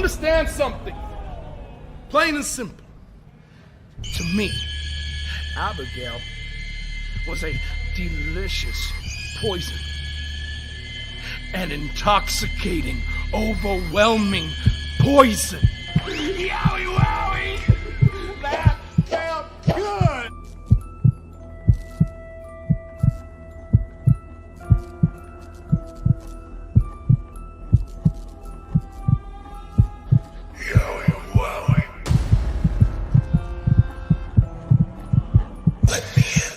understand something. Plain and simple. To me, Abigail was a delicious poison. An intoxicating, overwhelming poison. Yowie wowie! That felt good! Yowie wowie. Let me in.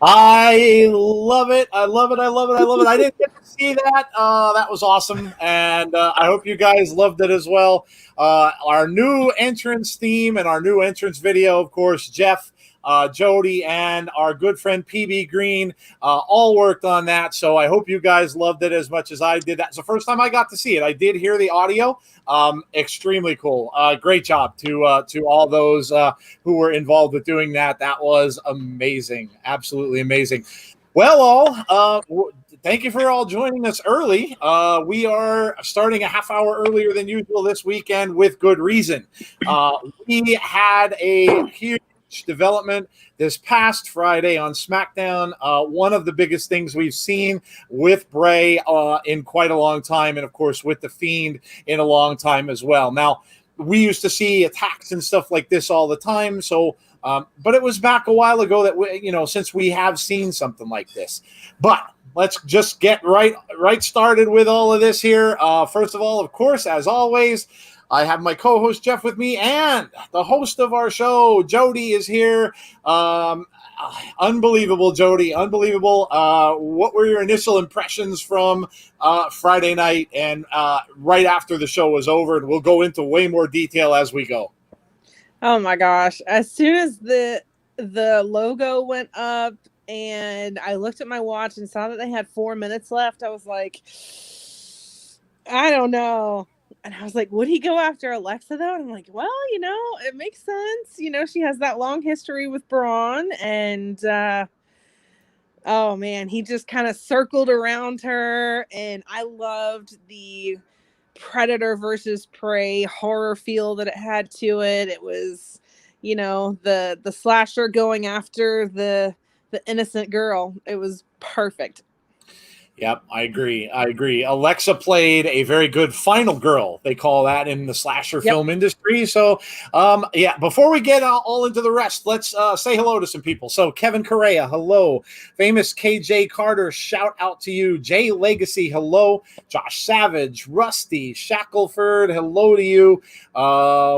I love it. I love it. I love it. I love it. I didn't get to see that. That was awesome. And I hope you guys loved it as well. Our new entrance theme and our new entrance video, of course, Jeff, Jody, and our good friend PB Green all worked on that. So I hope you guys loved it as much as I did. That's the first time I got to see it. I did hear the audio. Extremely cool. Great job to all those who were involved with doing that. That was amazing. Absolutely amazing. Well, all, thank you for all joining us early. We are starting a half hour earlier than usual this weekend with good reason. We had a huge development this past Friday on SmackDown. One of the biggest things we've seen with Bray in quite a long time, and of course with the Fiend in a long time as well. Now, we used to see attacks and stuff like this all the time, so but it was back a while ago that we, since we have seen something like this. But let's just get right started with all of this here. First of all, of course, as always, I have my co-host Jeff with me, and the host of our show, Jody, is here. Unbelievable, Jody, unbelievable. What were your initial impressions from Friday night and right after the show was over? And we'll go into way more detail as we go. Oh my gosh! As soon as the logo went up and I looked at my watch and saw that they had 4 minutes left, I was like, I don't know. And I was like, would he go after Alexa, though? And I'm like, well, it makes sense. She has that long history with Braun. And, oh, man, he just kind of circled around her. And I loved the Predator versus Prey horror feel that it had to it. It was, the slasher going after the innocent girl. It was perfect. Yep, I agree. Alexa played a very good final girl. They call that in the slasher film industry. So, before we get all into the rest, let's say hello to some people. So, Kevin Correa, hello. Famous KJ Carter, shout out to you. Jay Legacy, hello. Josh Savage, Rusty, Shackelford, hello to you.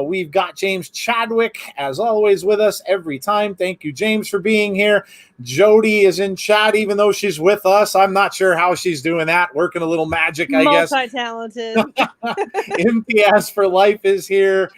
We've got James Chadwick, as always, with us every time. Thank you, James, for being here. Jody is in chat, even though she's with us. I'm not sure how she's doing that. Working a little magic, I guess. Multi-talented. MTS for Life is here.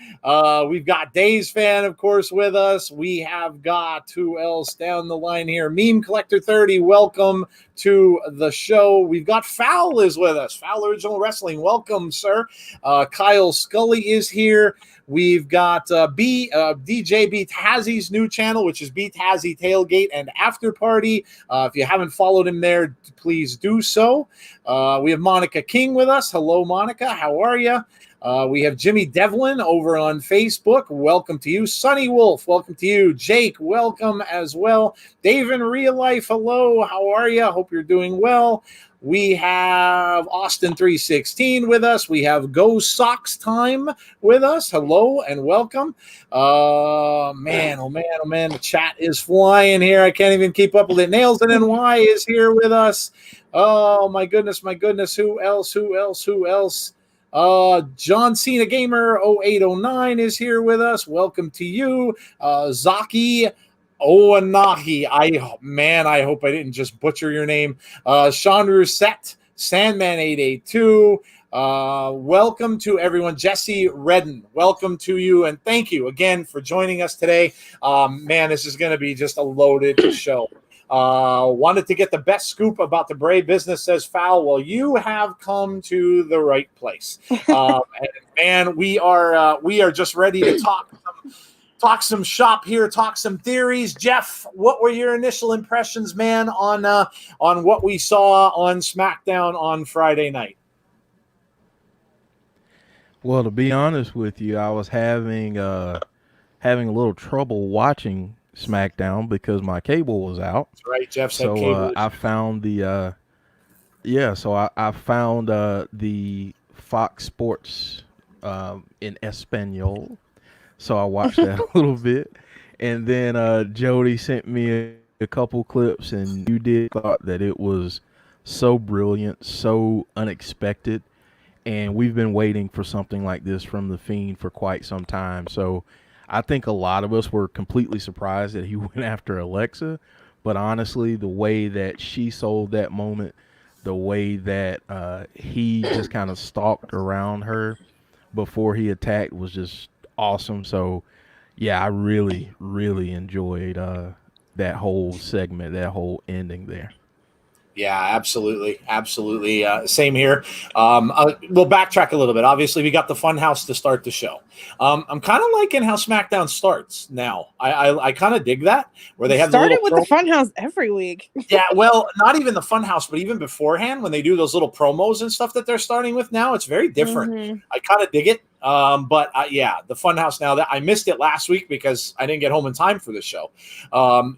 We've got Days Fan, of course, with us. We have got, who else down the line here? Meme Collector 30, welcome to the show. We've got Foul is with us. Foul Original Wrestling, welcome, sir. Kyle Scully is here. We've got DJ B Tazzy's new channel, which is B Tazzy Tailgate and After Party. If you haven't followed him there, please do so. We have Monica King with us. Hello, Monica. How are you? We have Jimmy Devlin over on Facebook. Welcome to you. Sunny Wolf, welcome to you. Jake, welcome as well. Dave in Real Life, hello. How are you? Hope you're doing well. We have Austin 316 with us. We have Go Sox Time with us. Hello and welcome. Man, oh man. The chat is flying here. I can't even keep up with it. Nails and NY is here with us. Oh, my goodness. Who else? John Cena Gamer 0809 is here with us. Welcome to you. Zaki Oanahi. I hope I didn't just butcher your name. Sean Rousset, Sandman 882. Welcome to everyone. Jesse Redden, welcome to you, and thank you again for joining us today. Man, this is going to be just a loaded show. Wanted to get the best scoop about the Bray business, says Foul. Well, you have come to the right place. And we are just ready to talk talk some shop here, talk some theories. Jeff, what were your initial impressions, man, on what we saw on SmackDown on Friday night? Well, to be honest with you, I was having a little trouble watching SmackDown because my cable was out. That's right, Jeff said So cable. I found the I found the Fox Sports in Espanol. So I watched that a little bit, and then Jodie sent me a couple clips, and you did thought that it was so brilliant, so unexpected, and we've been waiting for something like this from the Fiend for quite some time. So I think a lot of us were completely surprised that he went after Alexa, but honestly, the way that she sold that moment, the way that he just kind of stalked around her before he attacked was just awesome. So yeah, I really, really enjoyed that whole segment, that whole ending there. Yeah, absolutely. Absolutely. Same here. We'll backtrack a little bit. Obviously, we got the Funhouse to start the show. I'm kind of liking how SmackDown starts now. I kind of dig that, where they have started with the the Funhouse every week. Yeah, well, not even the Funhouse, but even beforehand, when they do those little promos and stuff that they're starting with now, it's very different. Mm-hmm. I kind of dig it. But yeah, the Funhouse now, that I missed it last week because I didn't get home in time for the show.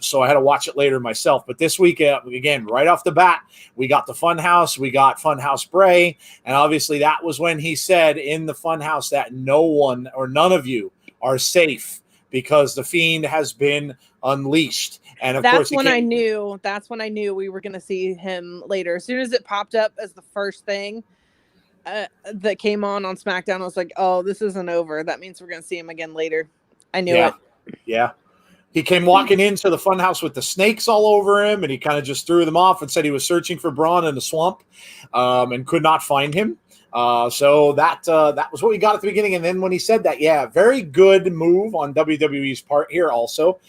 So I had to watch it later myself. But this week, again, right off the bat, we got the Funhouse, we got Funhouse Bray, and obviously that was when he said in the Funhouse that no one or none of you are safe because the Fiend has been unleashed. And of course, that's when I knew we were going to see him later. As soon as it popped up as the first thing that came on SmackDown, I was like, oh, this isn't over. That means we're going to see him again later. I knew it. Yeah. He came walking into the Funhouse with the snakes all over him, and he kind of just threw them off and said he was searching for Braun in the swamp and could not find him. So that was what we got at the beginning. And then when he said that, yeah, very good move on WWE's part here also,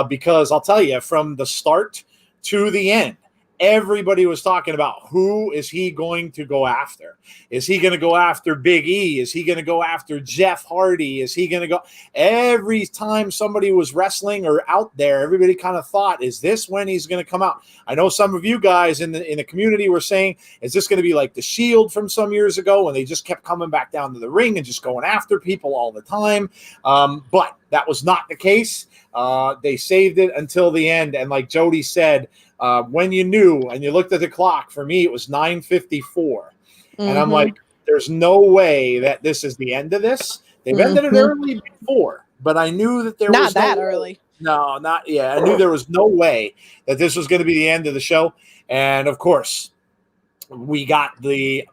because I'll tell you, from the start to the end, everybody was talking about who is he going to go after? Is he going to go after Big E? Is he going to go after Jeff Hardy? Is he going to go? Every time somebody was wrestling or out there, everybody kind of thought, is this when he's going to come out? I know some of you guys in the community were saying, is this going to be like the Shield from some years ago when they just kept coming back down to the ring and just going after people all the time? But that was not the case. They saved it until the end. And like Jodie said, when you knew and you looked at the clock, for me, it was 9:54. And I'm like, there's no way that this is the end of this. They've ended it early before, but I knew that there was not that early. No, not yet. I knew there was no way that this was going to be the end of the show. And of course, we got the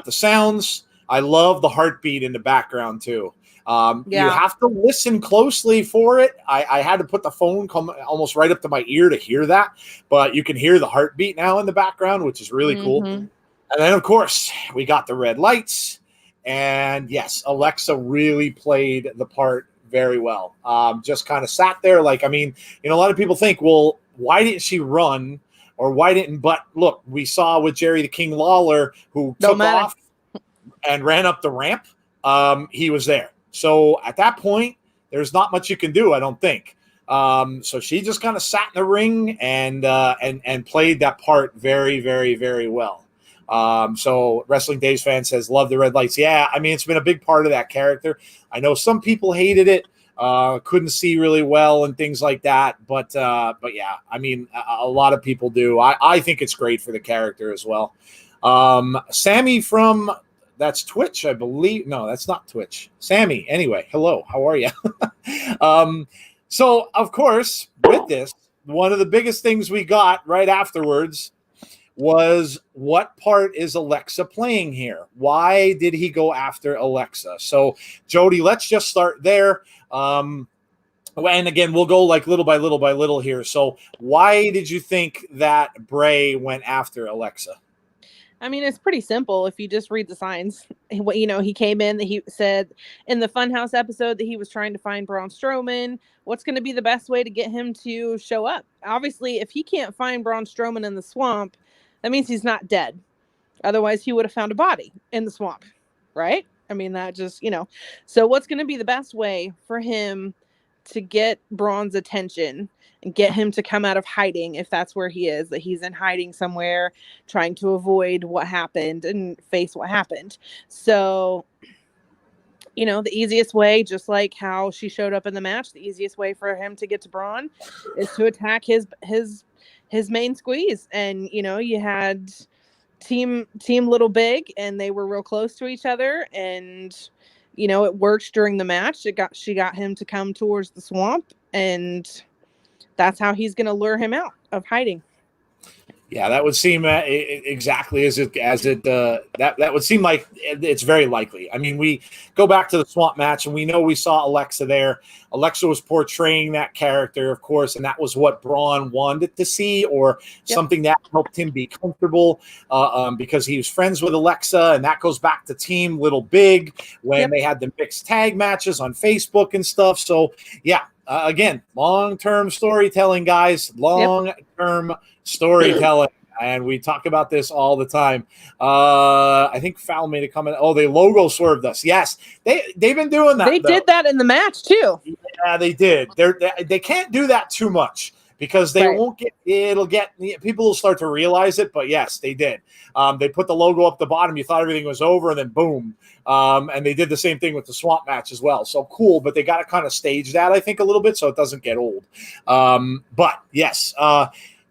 sounds. I love the heartbeat in the background too. You have to listen closely for it. I had to put the phone almost right up to my ear to hear that, but you can hear the heartbeat now in the background, which is really cool. And then, of course, we got the red lights. And yes, Alexa really played the part very well. Just kind of sat there like, I mean, a lot of people think, well, why didn't she run? Or why didn't, but look, we saw with Jerry the King Lawler, who took off and ran up the ramp. He was there. So at that point, there's not much you can do, I don't think. So she just kind of sat in the ring and played that part very, very, very well. So Wrestling Days fan says, love the red lights. Yeah, I mean, it's been a big part of that character. I know some people hated it, couldn't see really well and things like that. But yeah, I mean, a lot of people do. I think it's great for the character as well. Sammy from... That's Twitch, I believe. No, that's not Twitch. Sammy, anyway, hello. How are you? So, of course, with this, one of the biggest things we got right afterwards was, what part is Alexa playing here? Why did he go after Alexa? So, Jodie, let's just start there. And again, we'll go like little by little by little here. So, why did you think that Bray went after Alexa? I mean, it's pretty simple if you just read the signs. He came in, he said in the Funhouse episode that he was trying to find Braun Strowman. What's going to be the best way to get him to show up? Obviously, if he can't find Braun Strowman in the swamp, that means he's not dead. Otherwise, he would have found a body in the swamp, right? I mean, that just, So what's going to be the best way for him to get Braun's attention and get him to come out of hiding, if that's where he is, that he's in hiding somewhere trying to avoid what happened and face what happened. So, the easiest way, just like how she showed up in the match, the easiest way for him to get to Braun is to attack his main squeeze. And, you had team Little Big, and they were real close to each other, and it worked during the match. She got him to come towards the swamp, and that's how he's going to lure him out of hiding. Yeah, that would seem exactly that would seem like it's very likely. I mean, we go back to the swamp match, and we know we saw Alexa there. Alexa was portraying that character, of course, and that was what Braun wanted to see, or something that helped him be comfortable, because he was friends with Alexa, and that goes back to Team Little Big when they had the mixed tag matches on Facebook and stuff. So, yeah. Again, long-term storytelling, guys. Long-term storytelling. And we talk about this all the time. I think Foul made a comment. Oh, they logo swerved us. Yes, they've been doing that. They did that in the match, too. Yeah, they did. They can't do that too much, because they won't get, people will start to realize it, but yes, they did. They put the logo up the bottom. You thought everything was over, and then boom. And they did the same thing with the swamp match as well. So cool, but they got to kind of stage that, I think, a little bit so it doesn't get old. But yes,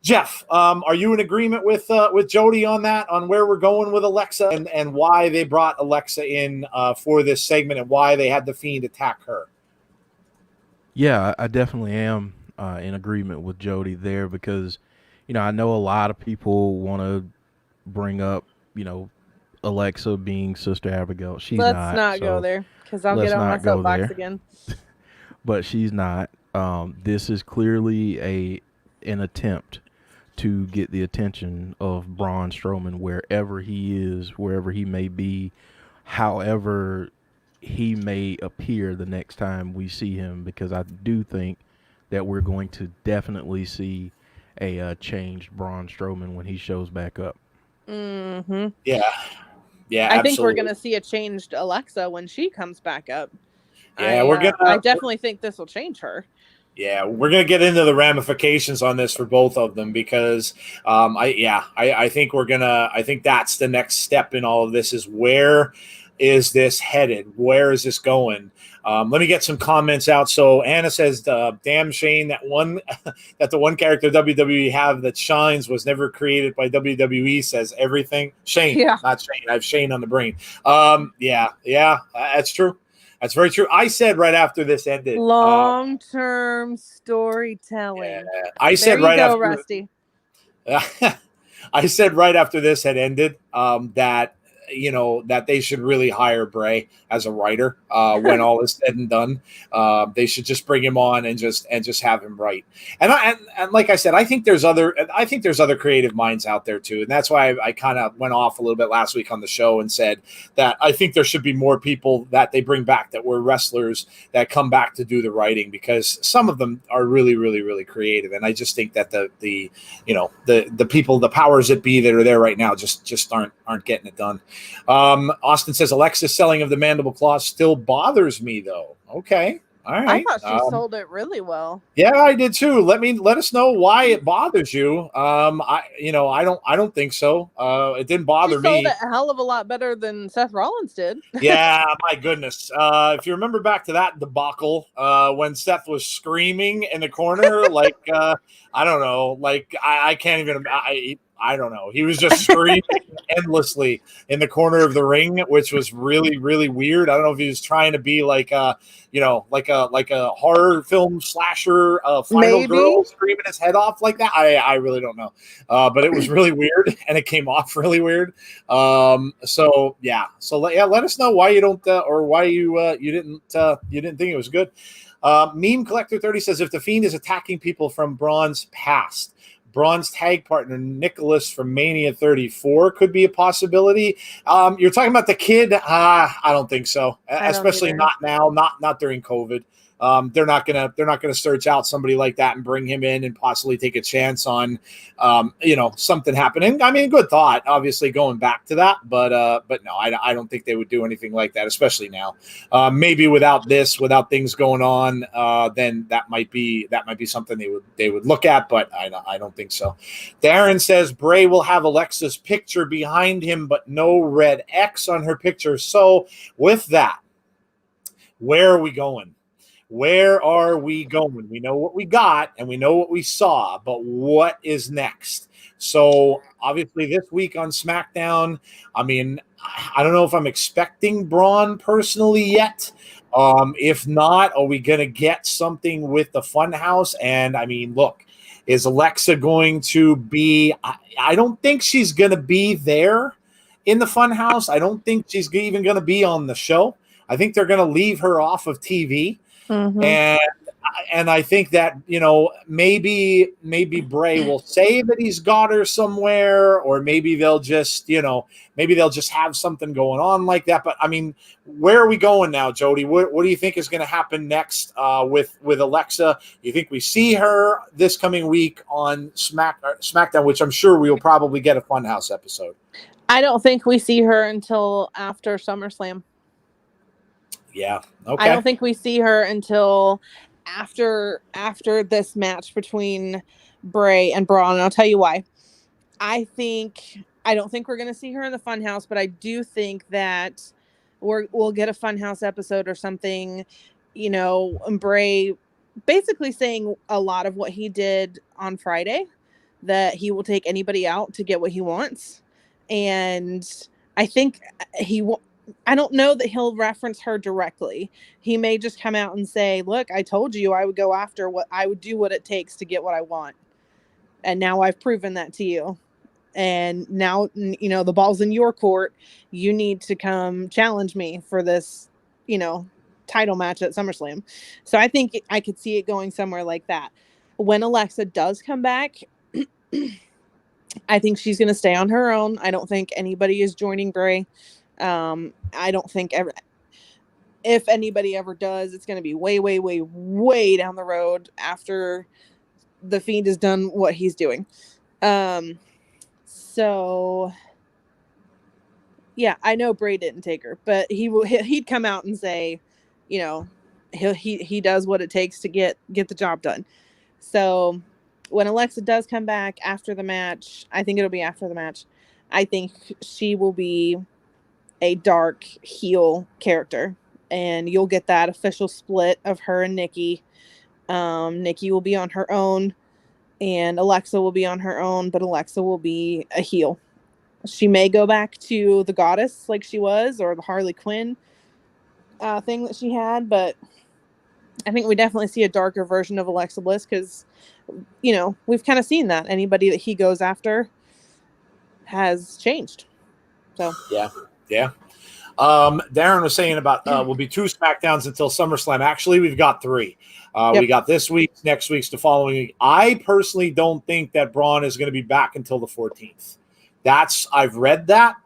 Jeff, are you in agreement with Jodie on that, on where we're going with Alexa and why they brought Alexa in for this segment and why they had the Fiend attack her? Yeah, I definitely am in agreement with Jodie there, because, I know a lot of people want to bring up, Alexa being Sister Abigail. She's not. Let's not go there, because I'll get on my soapbox again. But she's not. This is clearly an attempt to get the attention of Braun Strowman wherever he is, wherever he may be, however he may appear the next time we see him, because I do think that we're going to definitely see a changed Braun Strowman when he shows back up. Mm-hmm. Yeah, I think we're going to see a changed Alexa when she comes back up. Yeah, I definitely think this will change her. Yeah, we're going to get into the ramifications on this for both of them, because I think that's the next step in all of this, is where is this headed? Where is this going? Let me get some comments out. So Anna says, damn Shane, that the one character WWE have that shines was never created by WWE, says everything. Shane, not Shane. I have Shane on the brain. That's true. That's very true. I said right after this ended. Long-term storytelling. Yeah, I said right after Rusty. I said right after this had ended that they should really hire Bray as a writer when all is said and done. They should just bring him on and just have him write. And like I said, I think there's other creative minds out there too, and that's why I kind of went off a little bit last week on the show and said that I think there should be more people that they bring back that were wrestlers that come back to do the writing, because some of them are really, really, really creative, and I just think that the people, the powers that be that are there right now just aren't getting it done. Austin says Alexa's selling of the mandible claw still bothers me, though. Okay. All right. I thought she sold it really well. Yeah, I did too. Let us know why it bothers you. I don't think so. It didn't bother me. She sold it a hell of a lot better than Seth Rollins did. Yeah, my goodness. If you remember back to that debacle, when Seth was screaming in the corner, like I don't know, like I can't even. I don't know. He was just screaming endlessly in the corner of the ring, which was really, really weird. I don't know if he was trying to be like a horror film slasher, final girl screaming his head off like that. I really don't know. But it was really weird, and it came off really weird. So let us know why you don't, or why you didn't think it was good. Meme Collector 30 says, if the Fiend is attacking people from Braun's past, Braun's tag partner Nicholas from Mania 34 could be a possibility. You're talking about the kid? I don't think so. Especially not now, not during COVID. they're not gonna search out somebody like that and bring him in and possibly take a chance on something happening. I mean, good thought, obviously, going back to that, but no, I don't think they would do anything like that, especially now. Maybe without things going on, then that might be something they would look at, but I don't think so. Darren says Bray will have Alexa's picture behind him, but no red X on her picture. So with that, where are we going? Where are we going? We know what we got and we know what we saw, but what is next? So obviously this week on SmackDown, I mean, I don't know if I'm expecting Braun personally yet. If not, are we going to get something with the Funhouse? And I mean, look, is Alexa going to be, I don't think she's going to be there in the Funhouse. I don't think she's even going to be on the show. I think they're going to leave her off of TV. Mm-hmm. And I think that, maybe Bray will say that he's got her somewhere, or maybe they'll just have something going on like that. But I mean, where are we going now, Jody? What do you think is going to happen next with Alexa? You think we see her this coming week on SmackDown, which I'm sure we will probably get a Funhouse episode? I don't think we see her until after SummerSlam. Yeah. Okay. I don't think we see her until after this match between Bray and Braun, and I'll tell you why. I don't think we're going to see her in the Funhouse, but I do think that we'll get a Funhouse episode or something, and Bray basically saying a lot of what he did on Friday, that he will take anybody out to get what he wants. And I think I don't know that he'll reference her directly. He may just come out and say, look, I told you I would go after I would do what it takes to get what I want. And now I've proven that to you. And now, the ball's in your court. You need to come challenge me for this, title match at SummerSlam. So I think I could see it going somewhere like that. When Alexa does come back, I think she's going to stay on her own. I don't think anybody is joining Bray. I don't think if anybody ever does, it's going to be way, way, way, way down the road after the Fiend has done what he's doing. So yeah, I know Bray didn't take her, but he'd come out and say, he does what it takes to get the job done. So when Alexa does come back after the match, I think it'll be after the match. I think she will be a dark heel character, and you'll get that official split of her and Nikki. Nikki will be on her own and Alexa will be on her own, but Alexa will be a heel. She may go back to the goddess like she was, or the Harley Quinn thing that she had, but I think we definitely see a darker version of Alexa Bliss because, we've kind of seen that anybody that he goes after has changed. So yeah. Darren was saying about will be 2 SmackDowns until SummerSlam. Actually, we've got 3. Yep. We got this week, next week's, the following week. I personally don't think that Braun is going to be back until the 14th. I've read that,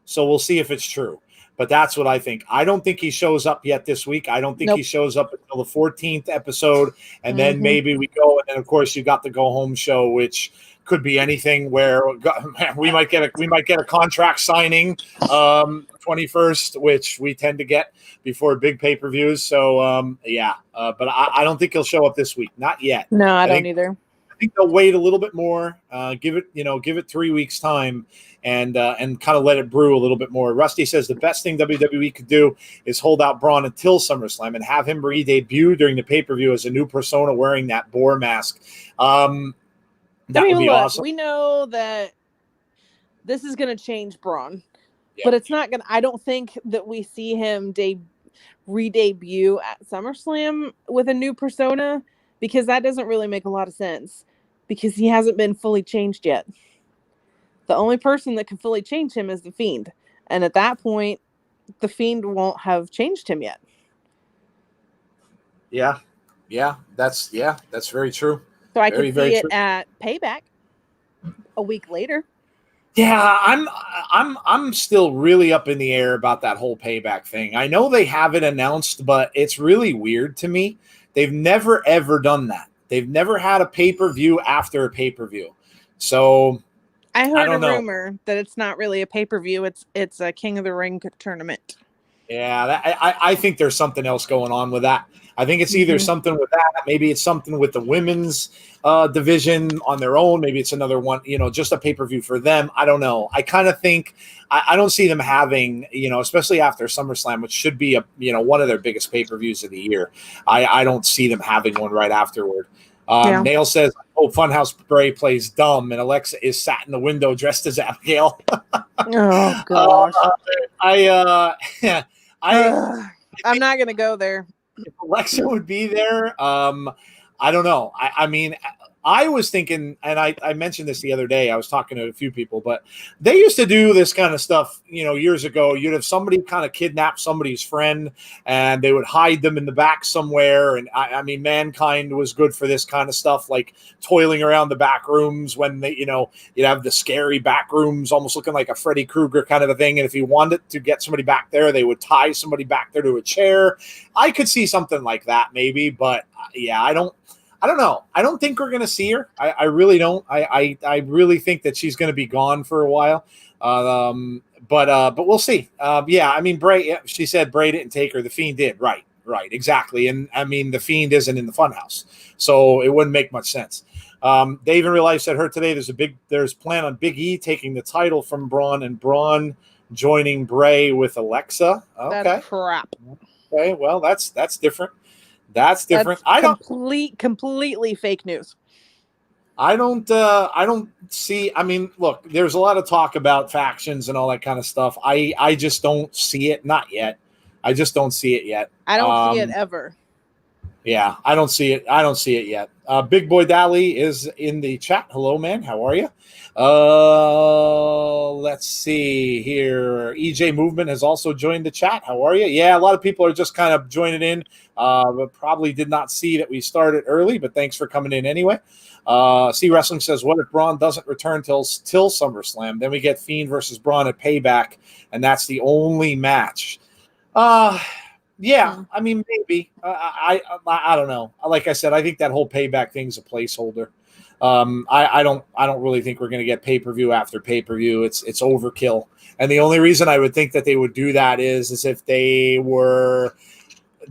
so we'll see if it's true. But that's what I think. I don't think he shows up yet this week. I don't think he shows up until the 14th episode, and then maybe we go. And then, of course, you got the go home show, which could be anything. Where we might get a contract signing 21st, which we tend to get before big pay-per-views. So but I don't think he'll show up this week. Not yet. No, I don't either. I think they'll wait a little bit more. Give it 3 weeks time. And kind of let it brew a little bit more. Rusty says the best thing WWE could do is hold out Braun until SummerSlam and have him re-debut during the pay-per-view as a new persona wearing that boar mask. That would be awesome. We know that this is going to change Braun, but it's not going to. I don't think that we see him re-debut at SummerSlam with a new persona, because that doesn't really make a lot of sense because he hasn't been fully changed yet. The only person that can fully change him is the Fiend. And at that point, the Fiend won't have changed him yet. Yeah, that's very true. So I can see it at Payback a week later. Yeah, I'm still really up in the air about that whole Payback thing. I know they have it announced, but it's really weird to me They've never ever done that. They've never had a pay-per-view after a pay-per-view. So I heard a don't know. rumor that it's not really a pay-per-view. It's a King of the Ring tournament. Yeah, I think there's something else going on with that. I think it's either something with that, maybe it's something with the women's division on their own. Maybe it's another one, just a pay-per-view for them. I don't know. I kind of think I don't see them having, especially after SummerSlam, which should be one of their biggest pay-per-views of the year. I don't see them having one right afterward. Nail says, "Oh, Funhouse Bray plays dumb, and Alexa is sat in the window dressed as Abigail." Oh gosh. I'm not gonna go there. If Alexa would be there, I don't know. I mean, I was thinking, and I mentioned this the other day. I was talking to a few people, but they used to do this kind of stuff, years ago. You'd have somebody kind of kidnap somebody's friend, and they would hide them in the back somewhere. And I mean, Mankind was good for this kind of stuff, like toiling around the back rooms when they, you'd have the scary back rooms, almost looking like a Freddy Krueger kind of a thing. And if you wanted to get somebody back there, they would tie somebody back there to a chair. I could see something like that, maybe, but yeah, I don't know. I don't think we're going to see her. I really don't. I really think that she's going to be gone for a while. But we'll see. Yeah, I mean, Bray, she said Bray didn't take her. The Fiend did. Right, exactly. And I mean, the Fiend isn't in the Funhouse, so it wouldn't make much sense. They even realized that her today, there's plan on Big E taking the title from Braun and Braun joining Bray with Alexa. Okay. That's crap. Okay, well, that's different. That's different. Completely fake news. I don't see. I mean, look, there's a lot of talk about factions and all that kind of stuff. I just don't see it. Not yet. I just don't see it yet. I don't see it ever. Yeah, I don't see it. I don't see it yet. Big Boy Dally is in the chat. Hello, man. How are you? Let's see here. EJ Movement has also joined the chat. How are you? Yeah, a lot of people are just kind of joining in. But probably did not see that we started early, but thanks for coming in anyway. See Wrestling says, what if Braun doesn't return till SummerSlam? Then we get Fiend versus Braun at Payback, and that's the only match. Yeah, I mean, maybe. I don't know. Like I said, I think that whole Payback thing's a placeholder. I don't really think we're going to get pay-per-view after pay-per-view. It's overkill. And the only reason I would think that they would do that is if they were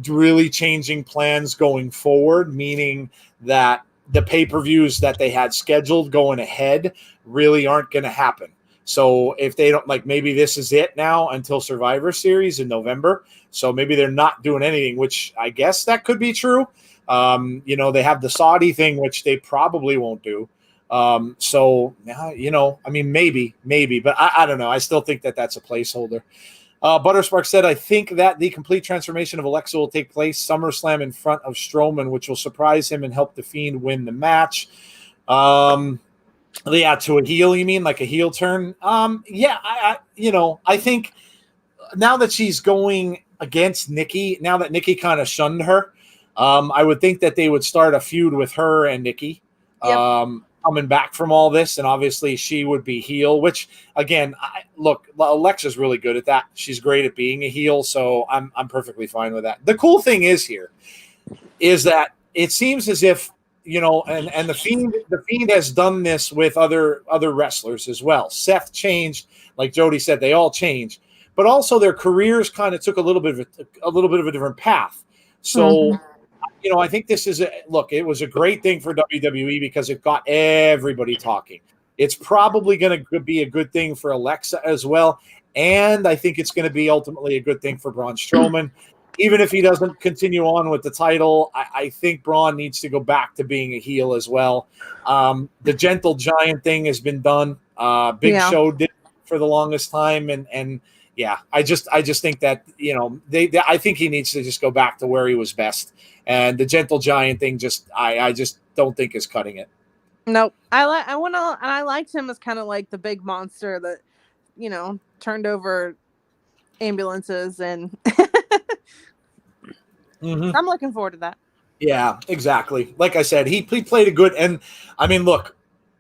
really changing plans going forward, meaning that the pay-per-views that they had scheduled going ahead really aren't going to happen. So if they don't, like, maybe this is it now until Survivor Series in November. So maybe they're not doing anything, which I guess that could be true. They have the Saudi thing, which they probably won't do. I mean, maybe, but I don't know. I still think that that's a placeholder. Butterspark said, I think that the complete transformation of Alexa will take place SummerSlam in front of Strowman, which will surprise him and help the Fiend win the match. Yeah, to a heel, you mean, like a heel turn? Yeah, I think now that she's going against Nikki, now that Nikki kind of shunned her, I would think that they would start a feud with her and Nikki. Yep. Coming back from all this, and obviously she would be heel, which again, look, Alexa's really good at that. She's great at being a heel, so I'm perfectly fine with that. The cool thing is that it seems as if, and the Fiend has done this with other wrestlers as well. Seth changed, like Jody said, they all changed, but also their careers kind of took a little bit of a different path. So. I think this is it was a great thing for WWE because it got everybody talking. It's probably going to be a good thing for Alexa as well. And I think it's going to be ultimately a good thing for Braun Strowman. Even if he doesn't continue on with the title, I think Braun needs to go back to being a heel as well. The Gentle Giant thing has been done. Big Show did for the longest time. And yeah, I just think that, I think he needs to just go back to where he was best. And the Gentle Giant thing, I just don't think is cutting it. Nope. I liked him as kind of like the big monster that, turned over ambulances, and I'm looking forward to that. Yeah, exactly. Like I said, he played a good, and I mean, look,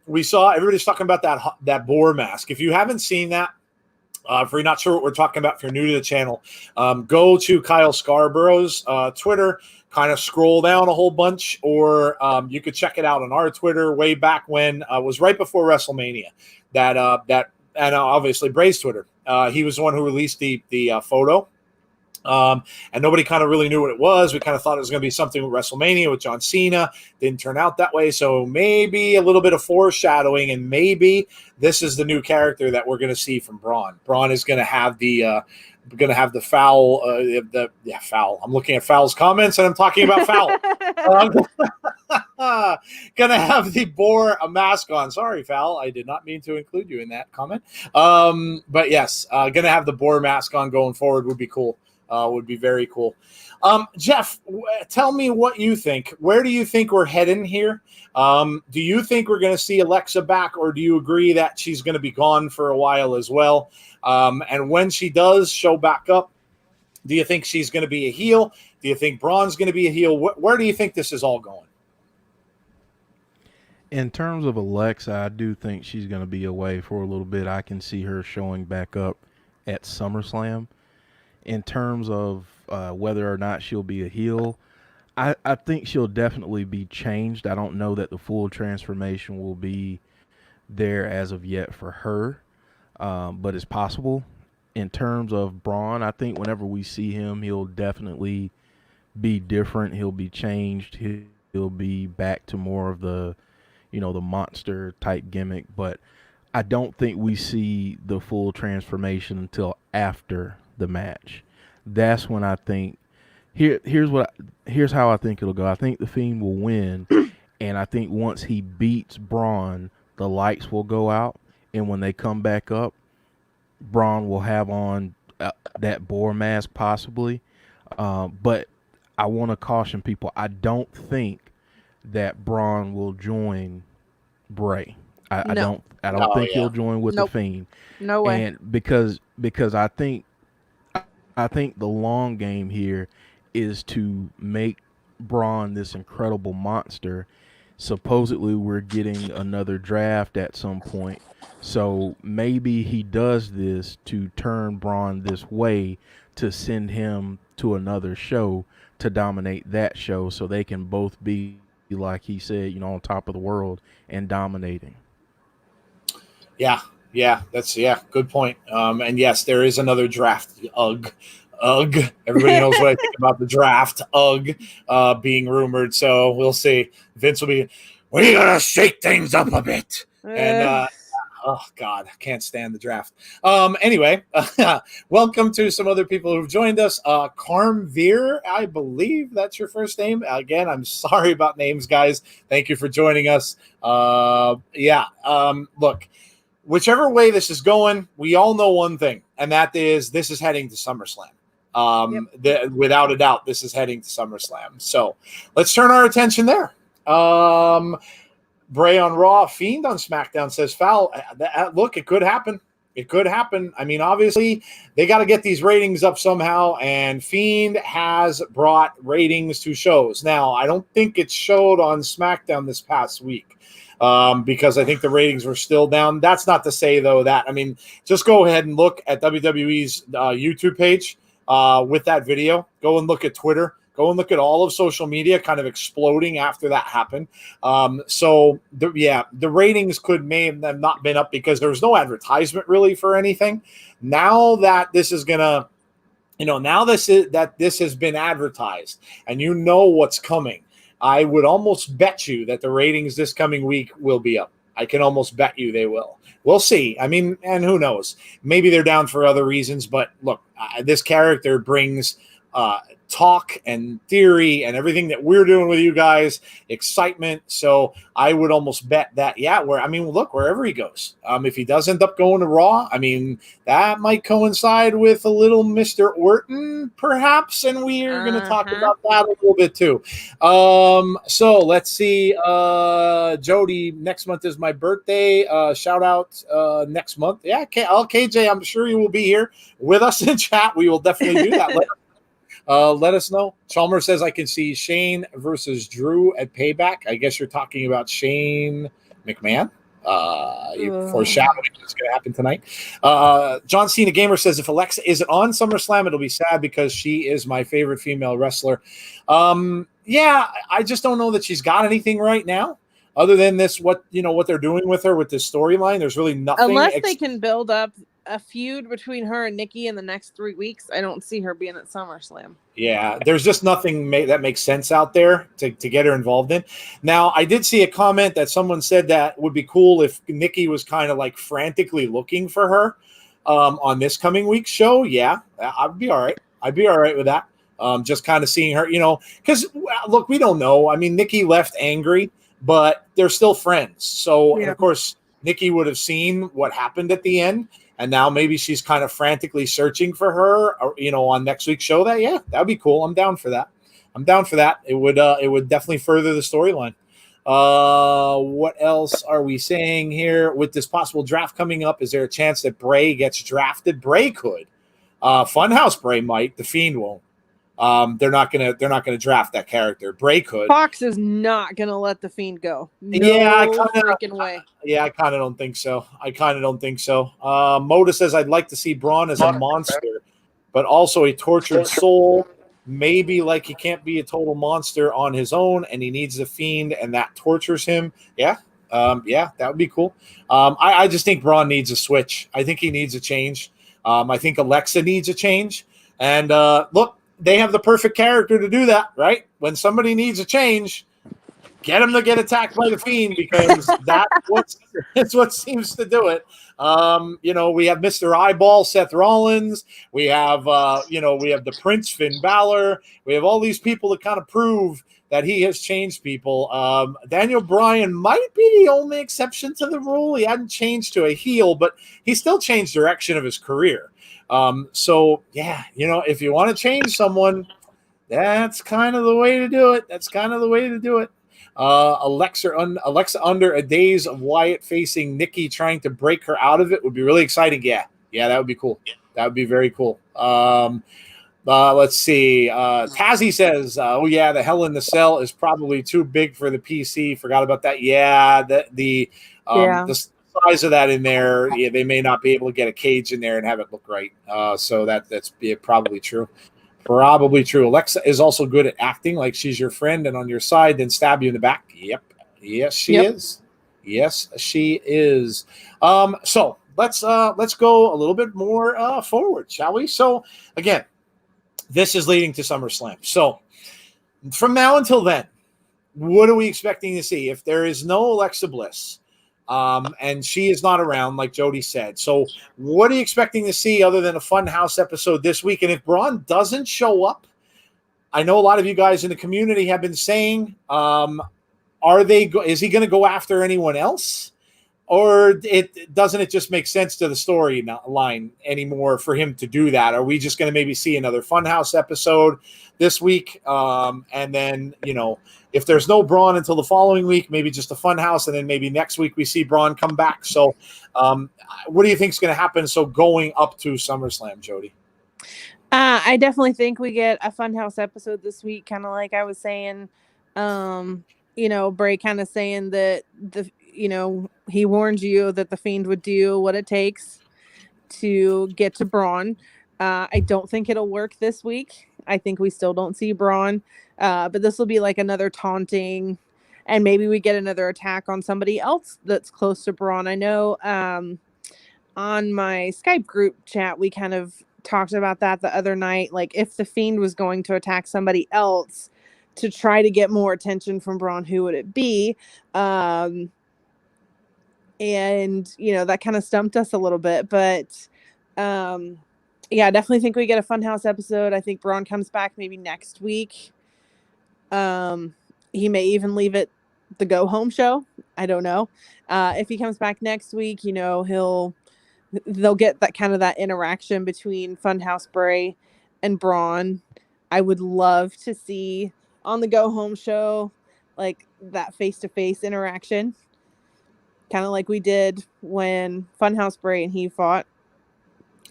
we saw everybody's talking about that boar mask. If you haven't seen that, if you're not sure what we're talking about, if you're new to the channel, go to Kyle Scarborough's Twitter. kind of scroll down a whole bunch, or you could check it out on our Twitter way back when it was right before WrestleMania. And obviously Bray's Twitter. He was the one who released the photo. And nobody kind of really knew what it was. We kind of thought it was going to be something with WrestleMania with John Cena. Didn't turn out that way. So maybe a little bit of foreshadowing, and maybe this is the new character that we're going to see from Braun. Braun is going to have the foul. Foul. I'm looking at Foul's comments, and I'm talking about Foul. Gonna have the boar mask on. Sorry, Foul. I did not mean to include you in that comment. But yes, gonna have the boar mask on going forward would be cool. Would be very cool. Jeff, tell me what you think. Where do you think we're heading here? Do you think we're going to see Alexa back, or do you agree that she's going to be gone for a while as well? And when she does show back up, do you think she's going to be a heel? Do you think Braun's going to be a heel? Where do you think this is all going? In terms of Alexa, I do think she's going to be away for a little bit. I can see her showing back up at SummerSlam. In terms of whether or not she'll be a heel, I think she'll definitely be changed. I don't know that the full transformation will be there as of yet for her, but it's possible. In terms of Braun, I think whenever we see him, he'll definitely be different. He'll be changed. He'll be back to more of the, the monster type gimmick. But I don't think we see the full transformation until after the match. That's when I think here's how I think it'll go. I think the Fiend will win, and I think once he beats Braun, the lights will go out, and when they come back up, Braun will have on that boar mask possibly. But I want to caution people. I don't think that Braun will join Bray. I don't think he'll join with the Fiend. No way. And because I think the long game here is to make Braun this incredible monster. Supposedly we're getting another draft at some point. So maybe he does this to turn Braun this way, to send him to another show to dominate that show, so they can both be, like he said, on top of the world and dominating. Yeah, that's good point. And yes, there is another draft. Ugh. Everybody knows what I think about the draft. Being rumored. So we'll see. Vince will be, we gotta shake things up a bit. And oh God, I can't stand the draft. Anyway, welcome to some other people who've joined us. Carmveer, I believe that's your first name. Again, I'm sorry about names, guys. Thank you for joining us. Look. Whichever way this is going, we all know one thing, and that is this is heading to SummerSlam. Without a doubt, this is heading to SummerSlam. So let's turn our attention there. Bray on Raw, Fiend on SmackDown says foul. Look, it could happen. It could happen. I mean, obviously, they got to get these ratings up somehow, and Fiend has brought ratings to shows. Now, I don't think it showed on SmackDown this past week. Because I think the ratings were still down. That's not to say, though, that, I mean, just go ahead and look at WWE's YouTube page with that video. Go and look at Twitter. Go and look at all of social media kind of exploding after that happened. So the ratings may have not been up because there was no advertisement really for anything. Now that this is going to, this has been advertised and what's coming, I would almost bet you that the ratings this coming week will be up. I can almost bet you they will. We'll see. I mean, and who knows? Maybe they're down for other reasons, but look, this character brings talk and theory and everything that we're doing with you guys, excitement. So I would almost bet that, look, wherever he goes, if he does end up going to Raw, I mean, that might coincide with a little Mr. Orton, perhaps, and we are going to talk about that a little bit too. So let's see. Jodie, next month is my birthday. Shout out next month. Yeah, KJ, I'm sure you will be here with us in chat. We will definitely do that. Let us know. Chalmers says I can see Shane versus Drew at Payback. I guess you're talking about Shane McMahon. Foreshadowing what's going to happen tonight. John Cena Gamer says, if Alexa isn't on SummerSlam, it'll be sad because she is my favorite female wrestler. Yeah, I just don't know that she's got anything right now. Other than this, what they're doing with her with this storyline, there's really nothing. Unless they can build up a feud between her and Nikki in the next 3 weeks, I don't see her being at SummerSlam. Yeah, there's just nothing that makes sense out there to get her involved in. Now, I did see a comment that someone said that would be cool if Nikki was kind of like frantically looking for her on this coming week's show. Yeah, I'd be all right. I'd be all right with that. Just kind of seeing her, because look, we don't know. I mean, Nikki left angry, but they're still friends. So, Yeah. And of course, Nikki would have seen what happened at the end. And now maybe she's kind of frantically searching for her, on next week's show. That'd be cool. I'm down for that. It would definitely further the storyline. What else are we saying here with this possible draft coming up? Is there a chance that Bray gets drafted? Bray could. Funhouse Bray might. The Fiend won't. They're not gonna draft that character. Bray could. Fox is not gonna let the Fiend go. No freaking way. Yeah, I kind of don't think so. Moda says, I'd like to see Braun as a monster, but also a tortured soul. Maybe like he can't be a total monster on his own, and he needs a Fiend, and that tortures him. Yeah, that would be cool. I just think Braun needs a switch. I think he needs a change. I think Alexa needs a change. And look, they have the perfect character to do that, right? When somebody needs a change, get him to get attacked by the Fiend, because that's what seems to do it. We have Mr. Eyeball, Seth Rollins. We have, we have the Prince, Finn Balor. We have all these people that kind of prove that he has changed people. Daniel Bryan might be the only exception to the rule. He hadn't changed to a heel, but he still changed direction of his career. So yeah, if you want to change someone, that's kind of the way to do it. Alexa under a days of Wyatt facing Nikki, trying to break her out of it would be really exciting. Yeah, that would be cool. That would be very cool. Let's see. Tazzy says, the Hell in the Cell is probably too big for the PC. Forgot about that. Yeah, the size of that in there, they may not be able to get a cage in there and have it look right. So that's probably true. Probably true. Alexa is also good at acting like she's your friend and on your side, then stab you in the back. Yep. Yes, she is. Yes, she is. So let's go a little bit more forward, shall we? So again, this is leading to SummerSlam. So from now until then, what are we expecting to see? If there is no Alexa Bliss, and she is not around, like Jodie said. So what are you expecting to see other than a Funhouse episode this week? And if Braun doesn't show up, I know a lot of you guys in the community have been saying, is he going to go after anyone else? Or doesn't it just make sense to the storyline anymore for him to do that? Are we just going to maybe see another Funhouse episode this week? And then, if there's no Braun until the following week, maybe just a Funhouse, and then maybe next week we see Braun come back. So what do you think is going to happen? So going up to SummerSlam, Jodie? I definitely think we get a Funhouse episode this week, kind of like I was saying. Bray kind of saying that he warned you that the Fiend would do what it takes to get to Braun. I don't think it'll work this week. I think we still don't see Braun, but this will be like another taunting, and maybe we get another attack on somebody else that's close to Braun. I know on my Skype group chat, we kind of talked about that the other night. Like, if the Fiend was going to attack somebody else to try to get more attention from Braun, who would it be? And that kind of stumped us a little bit, but I definitely think we get a Funhouse episode. I think Braun comes back maybe next week. He may even leave it the go home show. I don't know. If he comes back next week, they'll get that kind of that interaction between Funhouse Bray and Braun. I would love to see on the go home show, like that face-to-face interaction, kind of like we did when Funhouse Bray and he fought.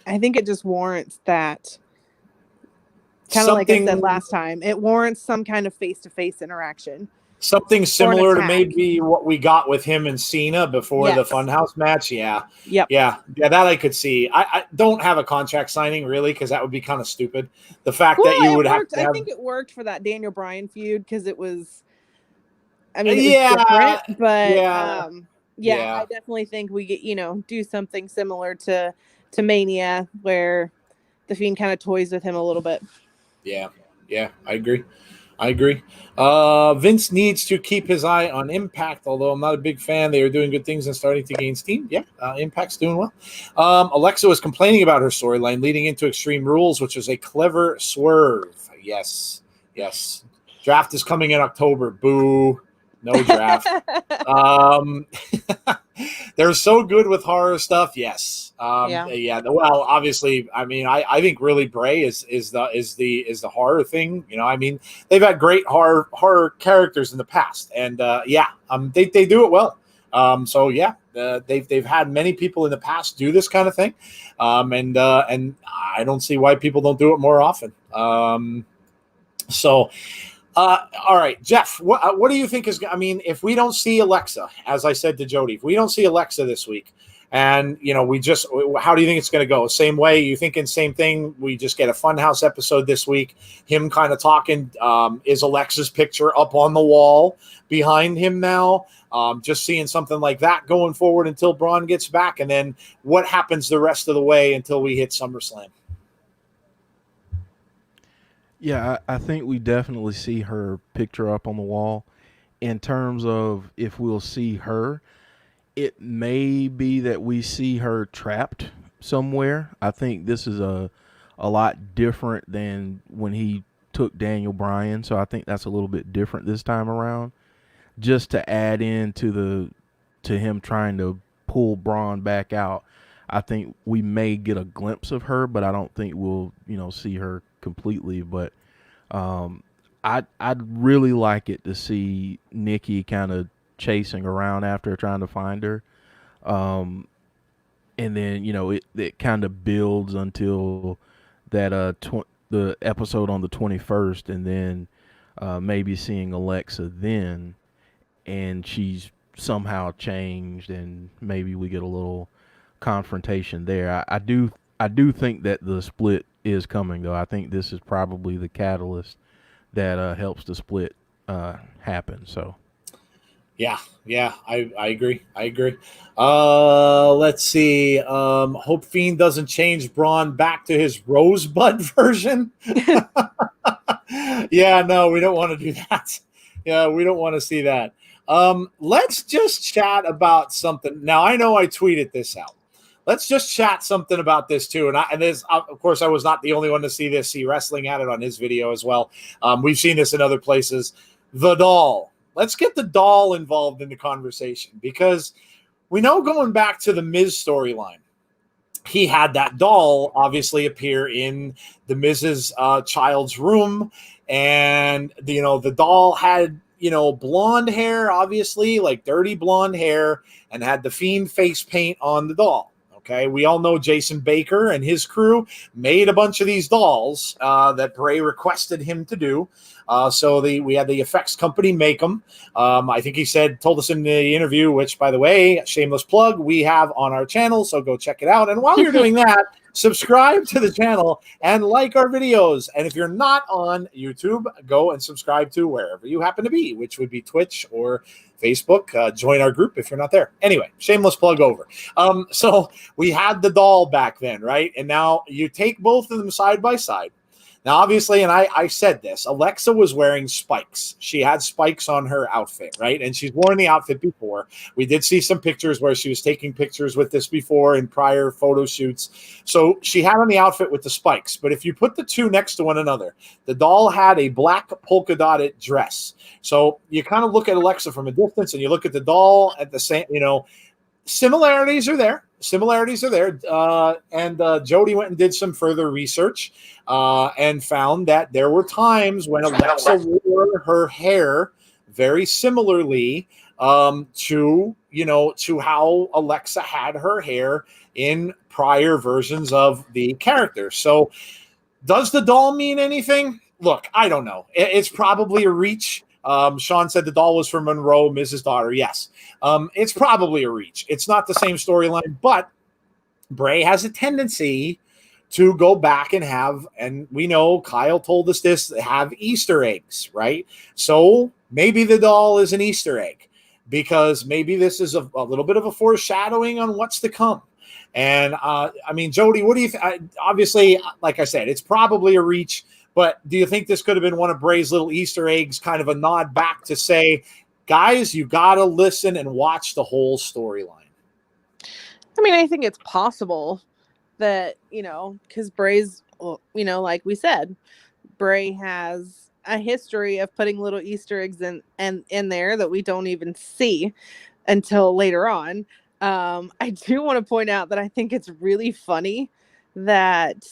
I think it just warrants that. Kind of like I said last time, it warrants some kind of face-to-face interaction. Something similar to attack. maybe what we got with him and Cena before the Yes. Funhouse match. Yeah. Yep. Yeah, that I could see. I don't have a contract signing really because that would be kind of stupid. The fact that you it would have worked. to have, I think it worked for that Daniel Bryan feud because it was. I mean, it was yeah, different, but yeah, yeah, I definitely think we get do something similar to Mania where the Fiend kind of toys with him a little bit. yeah. I agree. Vince needs to keep his eye on Impact, although I'm not a big fan. They are doing good things and starting to gain steam. Yeah, Impact's doing well. Alexa was complaining about her storyline leading into Extreme Rules, which was a clever swerve. Yes. Draft is coming in October. Boo. No draft. They're so good with horror stuff. Yes. Yeah. Well, obviously, I mean, I think really Bray is the horror thing. I mean, they've had great horror characters in the past, and they do it well. So yeah, they've had many people in the past do this kind of thing, and I don't see why people don't do it more often. All right, Jeff, what do you think is? I mean, if we don't see Alexa, as I said to Jodie, if we don't see Alexa this week, and how do you think it's going to go? Same way? You thinking same thing? We just get a Funhouse episode this week. Him kind of talking. Is Alexa's picture up on the wall behind him now? Just seeing something like that going forward until Braun gets back, and then what happens the rest of the way until we hit SummerSlam? Yeah, I think we definitely see her picture up on the wall. In terms of if we'll see her, it may be that we see her trapped somewhere. I think this is a lot different than when he took Daniel Bryan, so I think that's a little bit different this time around. Just to add in to him trying to pull Braun back out, I think we may get a glimpse of her, but I don't think we'll see her completely. But I'd really like it to see Nikki kind of chasing around after her, trying to find her, and then it kind of builds until that the episode on the 21st, and then maybe seeing Alexa then, and she's somehow changed, and maybe we get a little confrontation there. I do think that the split is coming, though. I think this is probably the catalyst that helps the split happen. So, yeah, I agree. Let's see. Hope Fiend doesn't change Braun back to his Rosebud version. Yeah, no, we don't want to do that. Yeah, we don't want to see that. Let's just chat about something. Now, I know I tweeted this out. Let's just chat something about this too. And this, of course, I was not the only one to see this. See Wrestling had it on his video as well. We've seen this in other places. The doll. Let's get the doll involved in the conversation, because we know, going back to the Miz storyline, he had that doll obviously appear in the Miz's child's room, and the doll had blonde hair, obviously like dirty blonde hair, and had the Fiend face paint on the doll. Okay, we all know Jason Baker and his crew made a bunch of these dolls that Bray requested him to do. So we had the effects company make them. I think he told us in the interview, which, by the way, shameless plug, we have on our channel, so go check it out. And while you're doing that, subscribe to the channel and like our videos. And if you're not on YouTube, go and subscribe to wherever you happen to be, which would be Twitch or Facebook. Join our group if you're not there. Anyway, shameless plug over. So we had the doll back then, right? And now you take both of them side by side. Now, obviously, and I said this, Alexa was wearing spikes. She had spikes on her outfit, right? And she's worn the outfit before. We did see some pictures where she was taking pictures with this before in prior photo shoots. So she had on the outfit with the spikes. But if you put the two next to one another, the doll had a black polka dotted dress. So you kind of look at Alexa from a distance, and you look at the doll at the same, similarities are there. And Jodie went and did some further research and found that there were times when Alexa wore her hair very similarly to how Alexa had her hair in prior versions of the character. So does the doll mean anything? Look, I don't know. It's probably a reach. Sean said the doll was from Monroe, Mrs. Daughter. Yes. It's probably a reach. It's not the same storyline, but Bray has a tendency to go back and have, and we know Kyle told us this, have Easter eggs, right? So maybe the doll is an Easter egg, because maybe this is a little bit of a foreshadowing on what's to come. And I mean, Jodie, what do you obviously, like I said, it's probably a reach, but do you think this could have been one of Bray's little Easter eggs, kind of a nod back to say, guys, you got to listen and watch the whole storyline? I mean, I think it's possible that, because Bray's, like we said, Bray has a history of putting little Easter eggs in there that we don't even see until later on. I do want to point out that I think it's really funny that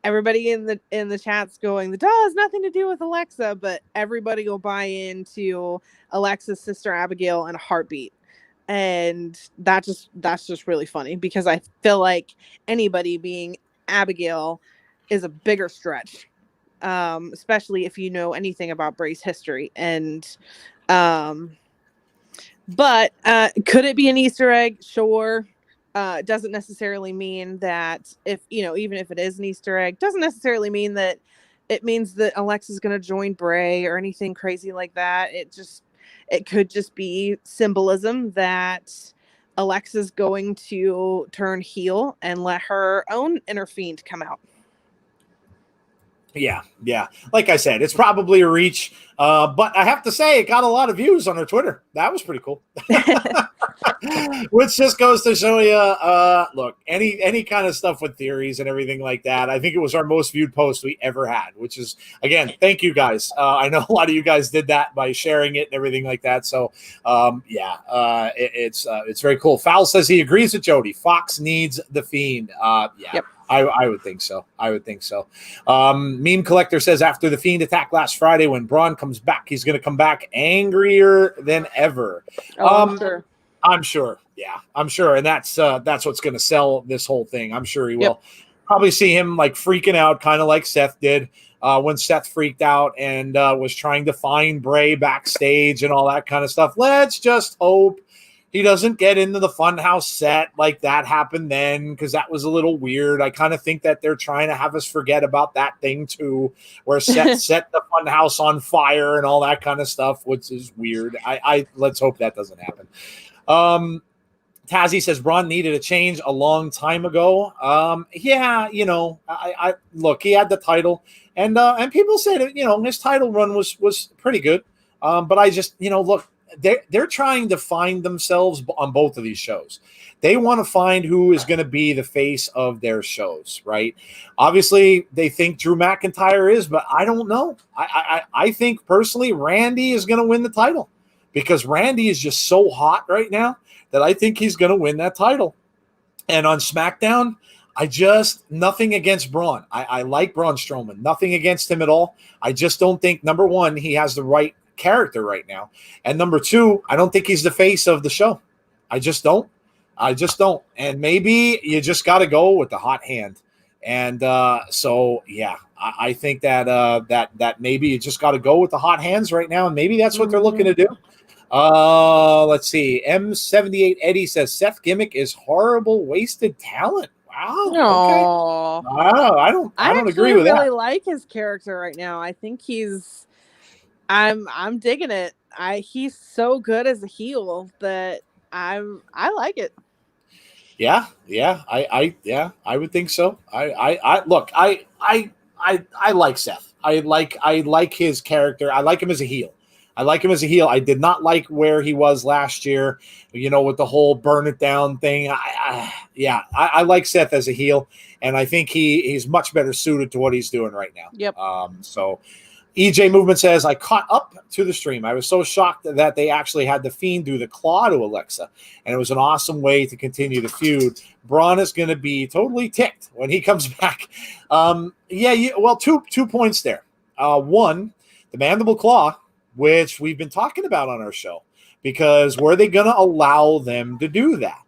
everybody in the chat's going, the doll has nothing to do with Alexa, but everybody will buy into Alexa's sister Abigail in a heartbeat. And that's just really funny, because I feel like anybody being Abigail is a bigger stretch, especially if you know anything about Bray's history. And but could it be an Easter egg? Sure. Doesn't necessarily mean that even if it is an Easter egg, doesn't necessarily mean that it means that Alexa's going to join Bray or anything crazy like that. It could just be symbolism that Alexa's going to turn heel and let her own inner Fiend come out. Yeah. Like I said, it's probably a reach, but I have to say it got a lot of views on her Twitter. That was pretty cool. Which just goes to show you, look, any kind of stuff with theories and everything like that. I think it was our most viewed post we ever had, which is, again, thank you guys. I know a lot of you guys did that by sharing it and everything like that. So, it's very cool. Fowl says he agrees with Jodie. Fox needs the Fiend. Yep. I would think so. Meme Collector says after the Fiend attack last Friday, when Braun comes back, he's going to come back angrier than ever. I'm sure. I'm sure. Yeah, I'm sure. And that's what's going to sell this whole thing. I'm sure he will. Yep. Probably see him like freaking out, kind of like Seth did when Seth freaked out and was trying to find Bray backstage and all that kind of stuff. Let's just hope he doesn't get into the Funhouse set like that happened then, because that was a little weird. I kind of think that they're trying to have us forget about that thing too, where Seth set the Funhouse on fire and all that kind of stuff, which is weird. I let's hope that doesn't happen. Tazzy says Braun needed a change a long time ago. I look, he had the title, and people said his title run was pretty good. But I just look. They're trying to find themselves on both of these shows. They want to find who is going to be the face of their shows, right? Obviously, they think Drew McIntyre is, but I don't know. I think personally Randy is going to win the title, because Randy is just so hot right now that I think he's going to win that title. And on SmackDown, nothing against Braun. I like Braun Strowman. Nothing against him at all. I just don't think, number one, he has the right character right now, and number two, I don't think he's the face of the show. I just don't. And maybe you just got to go with the hot hand. And I think that maybe you just got to go with the hot hands right now, and maybe that's what they're looking to do. Let's see. M78 Eddie says Seth gimmick is horrible, wasted talent. Wow. Okay. Wow. I don't agree with that. I really like his character right now. I think I'm digging it. He's so good as a heel that I like it. Yeah, I would think so. I like Seth. I like his character. I like him as a heel. I did not like where he was last year, with the whole burn it down thing. I like Seth as a heel, and I think he's much better suited to what he's doing right now. Yep. So EJ Movement says, I caught up to the stream. I was so shocked that they actually had the Fiend do the claw to Alexa, and it was an awesome way to continue the feud. Braun is going to be totally ticked when he comes back. Two points there. One, the mandible claw, which we've been talking about on our show, because were they going to allow them to do that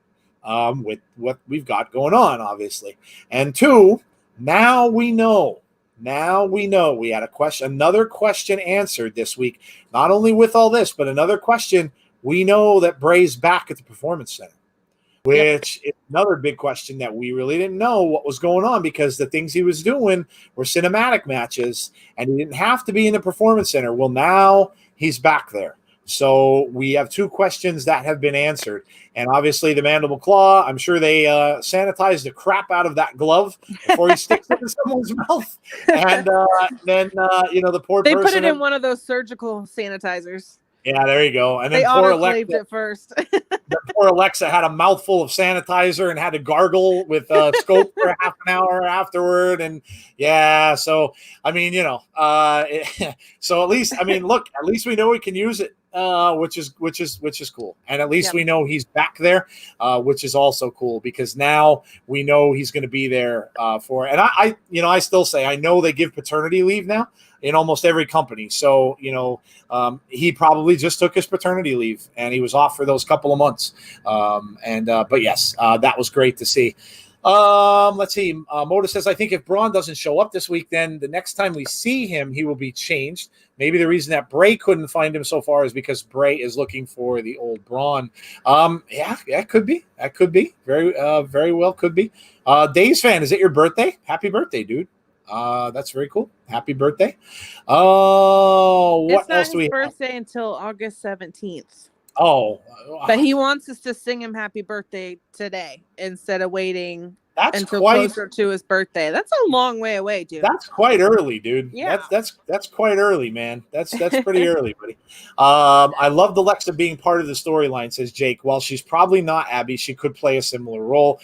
with what we've got going on, obviously? And two, now we know Now we know. We had another question answered this week. Not only with all this, but another question. We know that Bray's back at the Performance Center, which is another big question that we really didn't know what was going on, because the things he was doing were cinematic matches and he didn't have to be in the Performance Center. Well, now he's back there. So we have two questions that have been answered. And obviously the mandible claw, I'm sure they sanitized the crap out of that glove before he sticks it in someone's mouth. And then, the poor They person. put it in one of those surgical sanitizers. Yeah, there you go. And then they poor autoclaved Alexa, it first. the poor Alexa had a mouthful of sanitizer and had to gargle with scope for half an hour afterward. And yeah, so I mean, so at least, I mean, look, at least we know we can use it, which is cool. And at least we know he's back there, which is also cool, because now we know he's going to be there for. And I still say, I know they give paternity leave now in almost every company. So, he probably just took his paternity leave and he was off for those couple of months. But yes, that was great to see. Let's see. Moda says, I think if Braun doesn't show up this week, then the next time we see him, he will be changed. Maybe the reason that Bray couldn't find him so far is because Bray is looking for the old Braun. Yeah, that could be. That could be. Very well could be. Days fan, is it your birthday? Happy birthday, dude. That's very cool. Happy birthday. What else do we have? It's not his birthday until August 17th. Oh. But he wants us to sing him happy birthday today instead of waiting until closer to his birthday. That's a long way away, dude. That's quite early, dude. Yeah. That's quite early, man. That's pretty early, buddy. I loved Alexa being part of the storyline, says Jake. While she's probably not Abby, she could play a similar role.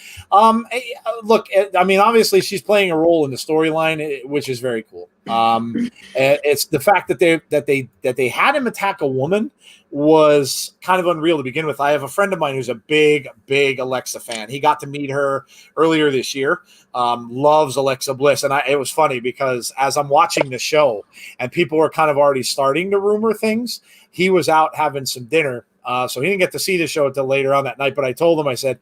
Look, I mean, obviously she's playing a role in the storyline, which is very cool. It's the fact that they had him attack a woman was kind of unreal to begin with. I have a friend of mine who's a big Alexa fan. He got to meet her earlier this year. Loves Alexa Bliss. And it was funny because as I'm watching the show and people were kind of already starting to rumor things, he was out having some dinner. So he didn't get to see the show until later on that night. But I told him, I said,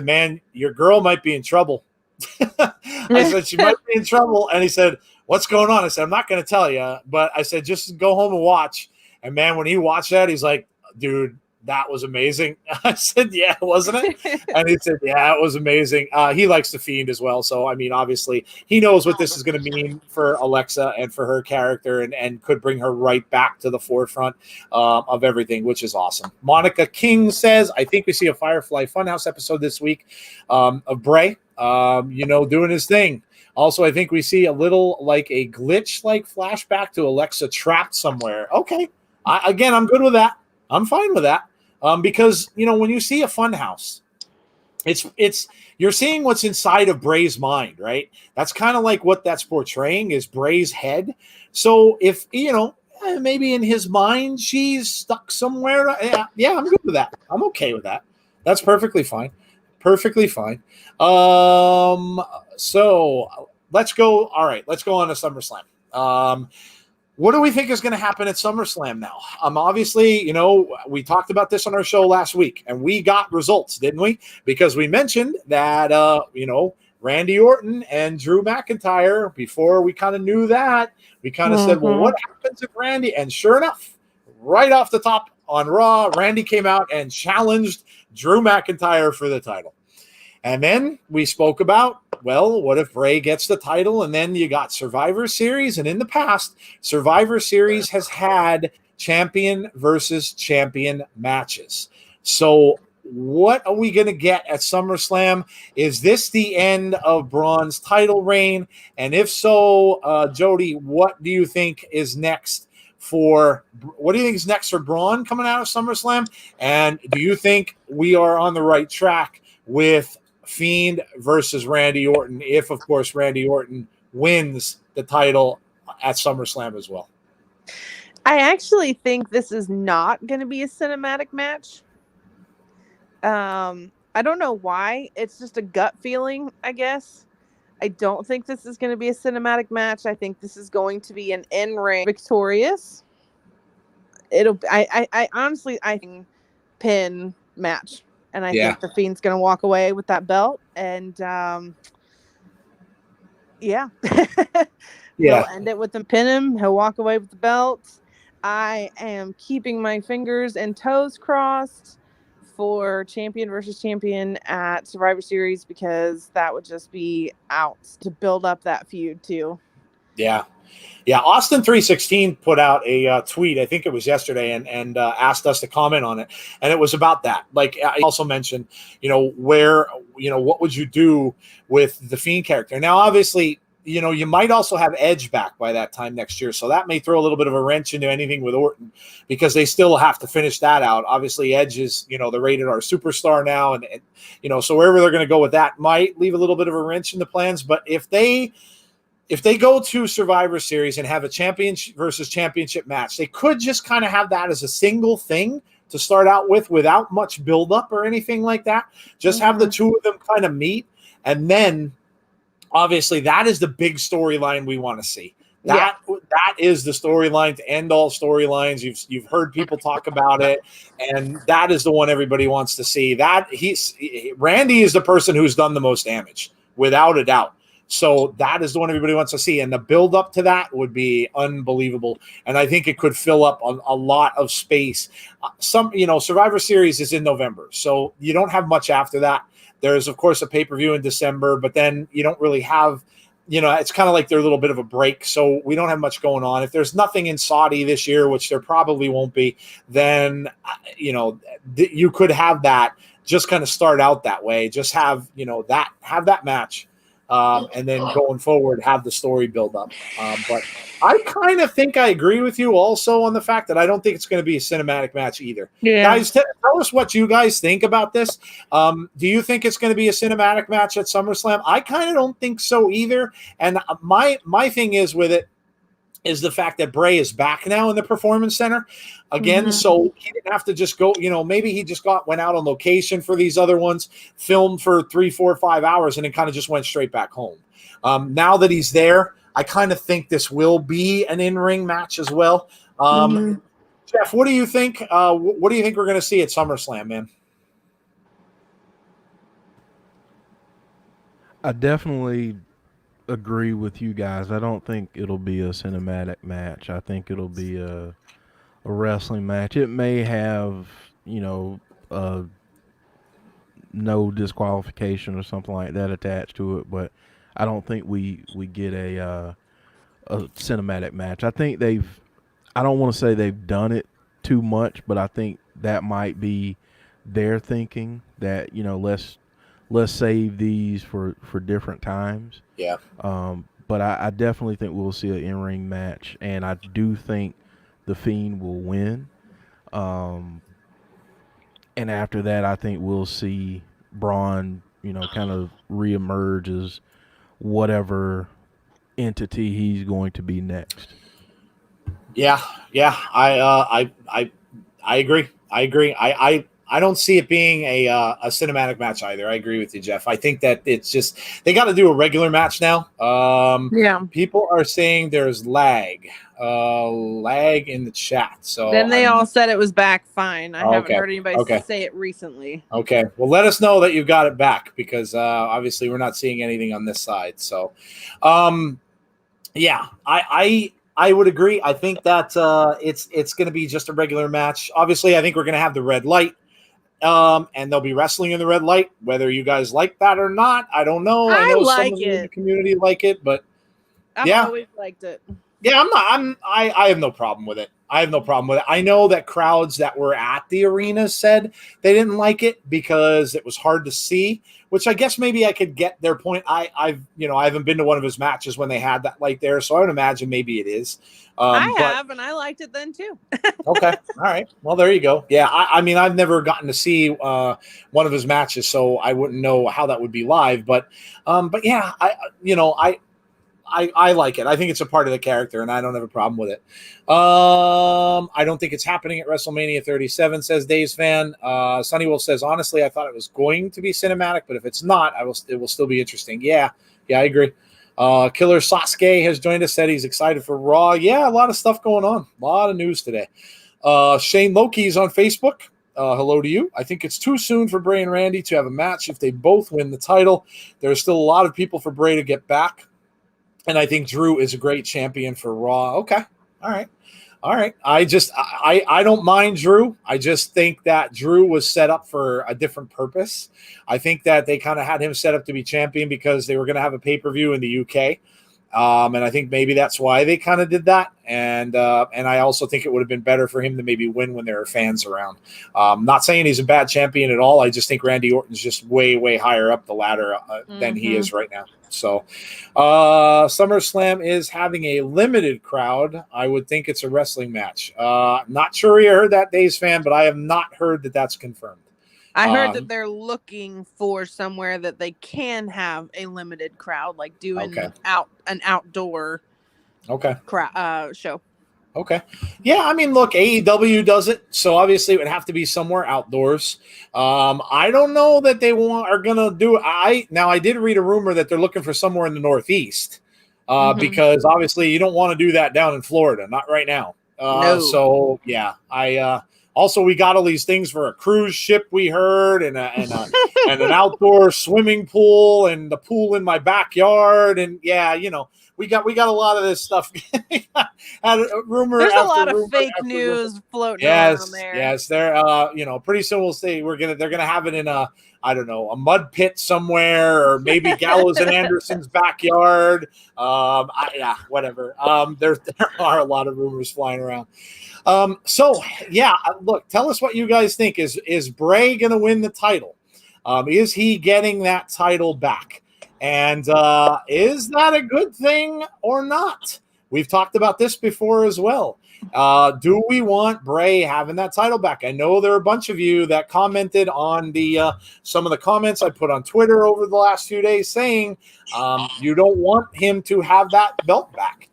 man, your girl might be in trouble. I said, she might be in trouble. And he said, what's going on? I said, I'm not going to tell you, but I said, just go home and watch. And man, when he watched that, he's like, dude, that was amazing. I said, yeah, wasn't it? And he said, yeah, it was amazing. He likes the Fiend as well. So, I mean, obviously he knows what this is going to mean for Alexa and for her character, and could bring her right back to the forefront of everything, which is awesome. Monica King says, I think we see a Firefly Funhouse episode this week of Bray, doing his thing. Also, I think we see a little like a glitch-like flashback to Alexa trapped somewhere. Okay. I'm good with that. I'm fine with that. Because, when you see a Funhouse, it's you're seeing what's inside of Bray's mind, right? That's kind of like what that's portraying is Bray's head. So if, maybe in his mind, she's stuck somewhere. Yeah, I'm good with that. I'm okay with that. That's perfectly fine. Perfectly fine. So let's go. All right, let's go on to SummerSlam. What do we think is going to happen at SummerSlam now? Obviously, we talked about this on our show last week, and we got results, didn't we? Because we mentioned that, Randy Orton and Drew McIntyre, before we kind of knew that, we kind of said, well, what happens if Randy? And sure enough, right off the top on Raw, Randy came out and challenged Drew McIntyre for the title. And then we spoke about, well, what if Bray gets the title? And then you got Survivor Series. And in the past, Survivor Series has had champion versus champion matches. So what are we going to get at SummerSlam? Is this the end of Braun's title reign? And if so, Jodie, what do you think is next for Braun coming out of SummerSlam? And do you think we are on the right track with Fiend versus Randy Orton, if of course Randy Orton wins the title at SummerSlam as well? I actually think this is not going to be a cinematic match. I don't know why. It's just a gut feeling, I guess. I don't think this is going to be a cinematic match. I think this is going to be an in-ring victorious. I honestly think pin match. And I think the Fiend's going to walk away with that belt. And, Yeah. Yeah. He'll end it with them pin him. He'll walk away with the belt. I am keeping my fingers and toes crossed for champion versus champion at Survivor Series, because that would just be out to build up that feud too. Yeah. Yeah, Austin 316 put out a tweet, I think it was yesterday, and asked us to comment on it. And it was about that. Like, I also mentioned, what would you do with the Fiend character? Now, obviously, you might also have Edge back by that time next year. So that may throw a little bit of a wrench into anything with Orton, because they still have to finish that out. Obviously, Edge is, the rated R superstar now. And so wherever they're going to go with that might leave a little bit of a wrench in the plans. But if they go to Survivor Series and have a championship versus championship match, they could just kind of have that as a single thing to start out with without much buildup or anything like that. Just have the two of them kind of meet. And then, obviously, that is the big storyline we want to see. That is the storyline to end all storylines. You've heard people talk about it, and that is the one everybody wants to see. Randy is the person who's done the most damage, without a doubt. So that is the one everybody wants to see. And the build up to that would be unbelievable. And I think it could fill up a lot of space. Survivor Series is in November, so you don't have much after that. There's, of course, a pay-per-view in December, but then you don't really have, it's kind of like they're a little bit of a break. So we don't have much going on. If there's nothing in Saudi this year, which there probably won't be, then, you could have that just kind of start out that way. Just have that match. And then going forward, have the story build up. But I kind of think I agree with you also on the fact that I don't think it's going to be a cinematic match either. Yeah. Guys, tell us what you guys think about this. Do you think it's going to be a cinematic match at SummerSlam? I kind of don't think so either. And my thing is with it is the fact that Bray is back now in the Performance Center again. So he didn't have to just go, maybe he just went out on location for these other ones, filmed for 3, 4, 5 hours, and then kind of just went straight back home. Now that he's there, I kind of think this will be an in-ring match as well. Jeff, what do you think? What do you think we're going to see at SummerSlam, man? I definitely agree with you guys. I don't think it'll be a cinematic match. I think it'll be a wrestling match. It may have, no disqualification or something like that attached to it, but I don't think we get a cinematic match. I think I don't want to say they've done it too much, but I think that might be their thinking, that, let's save these for different times. Yeah. But I definitely think we'll see an in-ring match, and I do think the Fiend will win. And after that, I think we'll see Braun, kind of reemerge as whatever entity he's going to be next. Yeah. I agree. I don't see it being a cinematic match either. I agree with you, Jeff. I think that it's just they got to do a regular match now. People are saying there's lag in the chat. So then they all said it was back fine. I haven't heard anybody say it recently. Okay, well, let us know that you've got it back, because obviously we're not seeing anything on this side. So, yeah, I would agree. I think that it's going to be just a regular match. Obviously, I think we're going to have the red light. And they'll be wrestling in the red light, whether you guys like that or not. I don't know. I know like some of it. the community like it, but I've always liked it. Yeah, I have no problem with it. I know that crowds that were at the arena said they didn't like it because it was hard to see, which I guess maybe I could get their point. I haven't been to one of his matches when they had that light there, so I would imagine maybe it is. I have, and I liked it then too. Okay, all right. Well, there you go. Yeah, I mean, I've never gotten to see one of his matches, so I wouldn't know how that would be live. But yeah, I like it. I think it's a part of the character, and I don't have a problem with it. I don't think it's happening at WrestleMania 37, says Dave's fan. Sunny Wolf says, honestly, I thought it was going to be cinematic, but if it's not, it will still be interesting. Yeah, I agree. Killer Sasuke has joined us, said he's excited for Raw. Yeah, a lot of stuff going on. A lot of news today. Shane Loki's on Facebook. Hello to you. I think it's too soon for Bray and Randy to have a match if they both win the title. There's still a lot of people for Bray to get back. And I think Drew is a great champion for Raw. Okay. All right. All right. I don't mind Drew. I just think that Drew was set up for a different purpose. I think that they kind of had him set up to be champion because they were going to have a pay-per-view in the UK. And I think maybe that's why they kind of did that. And I also think it would have been better for him to maybe win when there are fans around. Not saying he's a bad champion at all. I just think Randy Orton's just way, way higher up the ladder than he is right now. So SummerSlam is having a limited crowd. I would think it's a wrestling match. Not sure you heard that, Days fan, but I have not heard that that's confirmed. I heard that they're looking for somewhere that they can have a limited crowd, like doing an outdoor show. Okay. Yeah, I mean, look, AEW does it, so obviously it would have to be somewhere outdoors. I don't know that they are going to do it. I did read a rumor that they're looking for somewhere in the Northeast because obviously you don't want to do that down in Florida, not right now. No. So, yeah, also, we got all these things for a cruise ship, we heard, and an outdoor swimming pool, and the pool in my backyard, and we got a lot of this stuff. Had a rumor. There's a lot of fake news floating around there. Yes, there. Pretty soon we'll see. They're gonna have it in a mud pit somewhere, or maybe Gallows and Anderson's backyard. Whatever. There are a lot of rumors flying around. Look, tell us what you guys think. Is Bray going to win the title? Is he getting that title back? And is that a good thing or not? We've talked about this before as well. Do we want Bray having that title back? I know there are a bunch of you that commented on some of the comments I put on Twitter over the last few days saying you don't want him to have that belt back.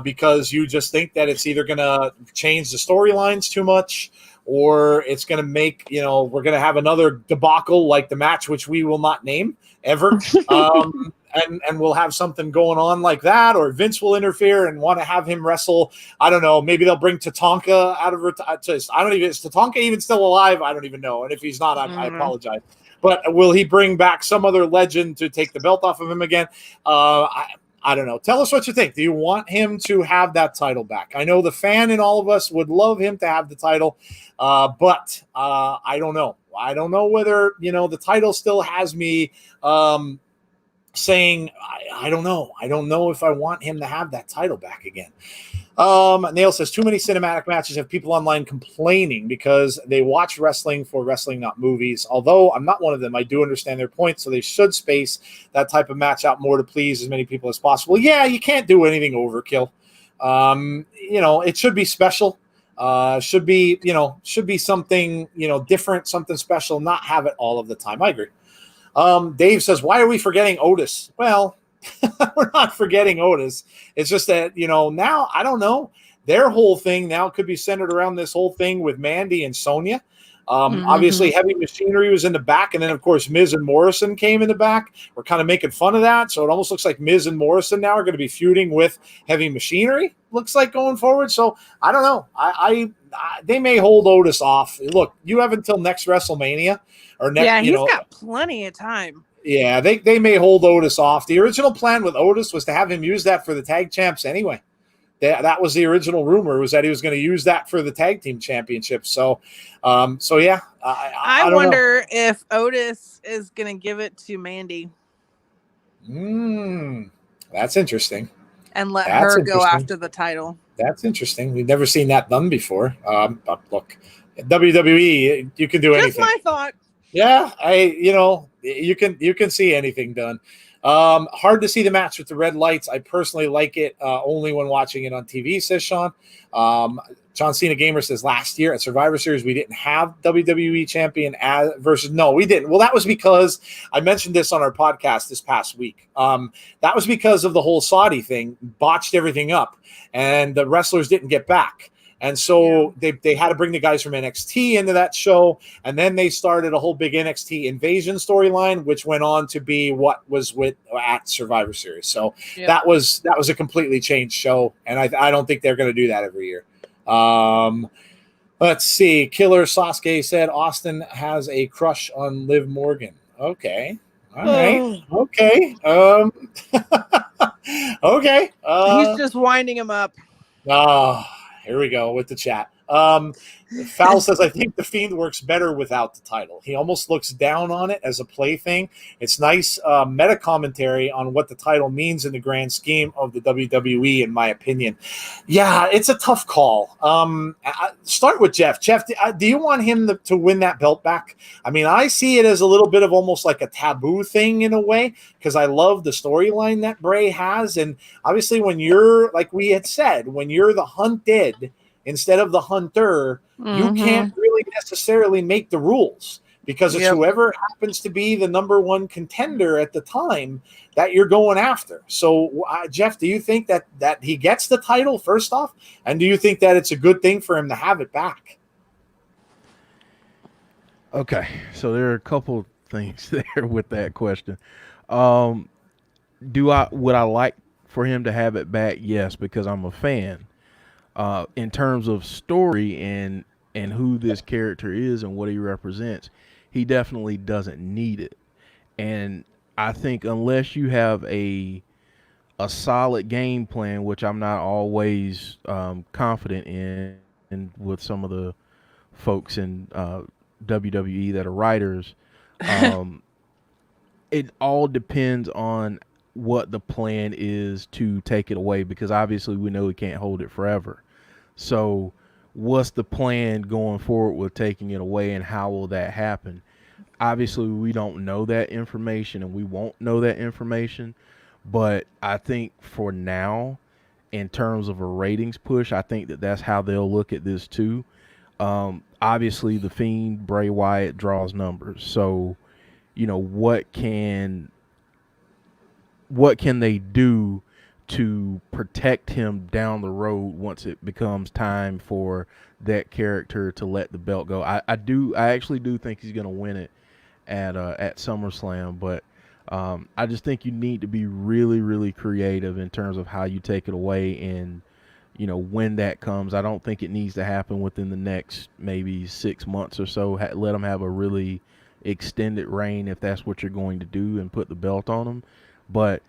Because you just think that it's either going to change the storylines too much, or it's going to make, we're going to have another debacle like the match, which we will not name ever. And we'll have something going on like that, or Vince will interfere and want to have him wrestle. I don't know. Maybe they'll bring Tatanka out of is Tatanka even still alive? I don't even know. And if he's not, I apologize. But will he bring back some other legend to take the belt off of him again? I don't know. Tell us what you think. Do you want him to have that title back? I know the fan in all of us would love him to have the title, but I don't know. I don't know whether, the title still has me saying, I don't know. I don't know if I want him to have that title back again. Nail says, too many cinematic matches have people online complaining because they watch wrestling for wrestling, not movies. Although I'm not one of them, I do understand their point, so they should space that type of match out more to please as many people as possible. Yeah, you can't do anything overkill. It should be special. Should be something, different, something special, not have it all of the time. I agree. Dave says, why are we forgetting Otis? Well, we're not forgetting Otis. It's just that, now, I don't know. Their whole thing now could be centered around this whole thing with Mandy and Sonya. Obviously, Heavy Machinery was in the back, and then, of course, Miz and Morrison came in the back. We're kind of making fun of that, so it almost looks like Miz and Morrison now are going to be feuding with Heavy Machinery, looks like, going forward. So, I don't know. They may hold Otis off. Look, you have until next WrestleMania. He's got plenty of time. Yeah, they may hold Otis off. The original plan with Otis was to have him use that for the tag champs anyway. That was the original rumor, was that he was going to use that for the tag team championship. So yeah. I wonder if Otis is going to give it to Mandy. That's interesting. And let her go after the title. That's interesting. We've never seen that done before. But look, WWE, you can do anything. Just my thought. Yeah, you can see anything done. Hard to see the match with the red lights. I personally like it only when watching it on TV, says Sean. John Cena Gamer says last year at Survivor Series we didn't have WWE champion versus no, we didn't. Well, that was because I mentioned this on our podcast this past week. That was because of the whole Saudi thing, botched everything up, and the wrestlers didn't get back. And so they had to bring the guys from NXT into that show, and then they started a whole big NXT invasion storyline, which went on to be what was at Survivor Series. So that was a completely changed show, and I don't think they're going to do that every year. Let's see. Killer Sasuke said Austin has a crush on Liv Morgan. Okay. All right. Okay. Okay. He's just winding him up. Here we go with the chat. Foul says, I think the Fiend works better without the title. He almost looks down on it as a plaything. It's nice meta commentary on what the title means in the grand scheme of the WWE, in my opinion. Yeah, it's a tough call. Start with Jeff. Jeff, do you want him to win that belt back? I mean, I see it as a little bit of almost like a taboo thing in a way, because I love the storyline that Bray has. And obviously, when you're, like we had said, when you're the hunted instead of the hunter, you can't really necessarily make the rules, because it's whoever happens to be the number one contender at the time that you're going after. So, Jeff, do you think that he gets the title first off? And do you think that it's a good thing for him to have it back? Okay, so there are a couple things there with that question. Would I like for him to have it back? Yes, because I'm a fan. In terms of story and who this character is and what he represents, he definitely doesn't need it. And I think unless you have a solid game plan, which I'm not always confident in with some of the folks in WWE that are writers, it all depends on what the plan is to take it away, because obviously we know we can't hold it forever. So what's the plan going forward with taking it away, and how will that happen? Obviously we don't know that information, and we won't know that information, but I think for now, in terms of a ratings push, I think that's how they'll look at this too. Obviously the Fiend, Bray Wyatt, draws numbers, so what can they do to protect him down the road once it becomes time for that character to let the belt go? I actually do think he's going to win it at SummerSlam, but I just think you need to be really, really creative in terms of how you take it away, and when that comes. I don't think it needs to happen within the next maybe 6 months or so. Let him have a really extended reign if that's what you're going to do, and put the belt on him. But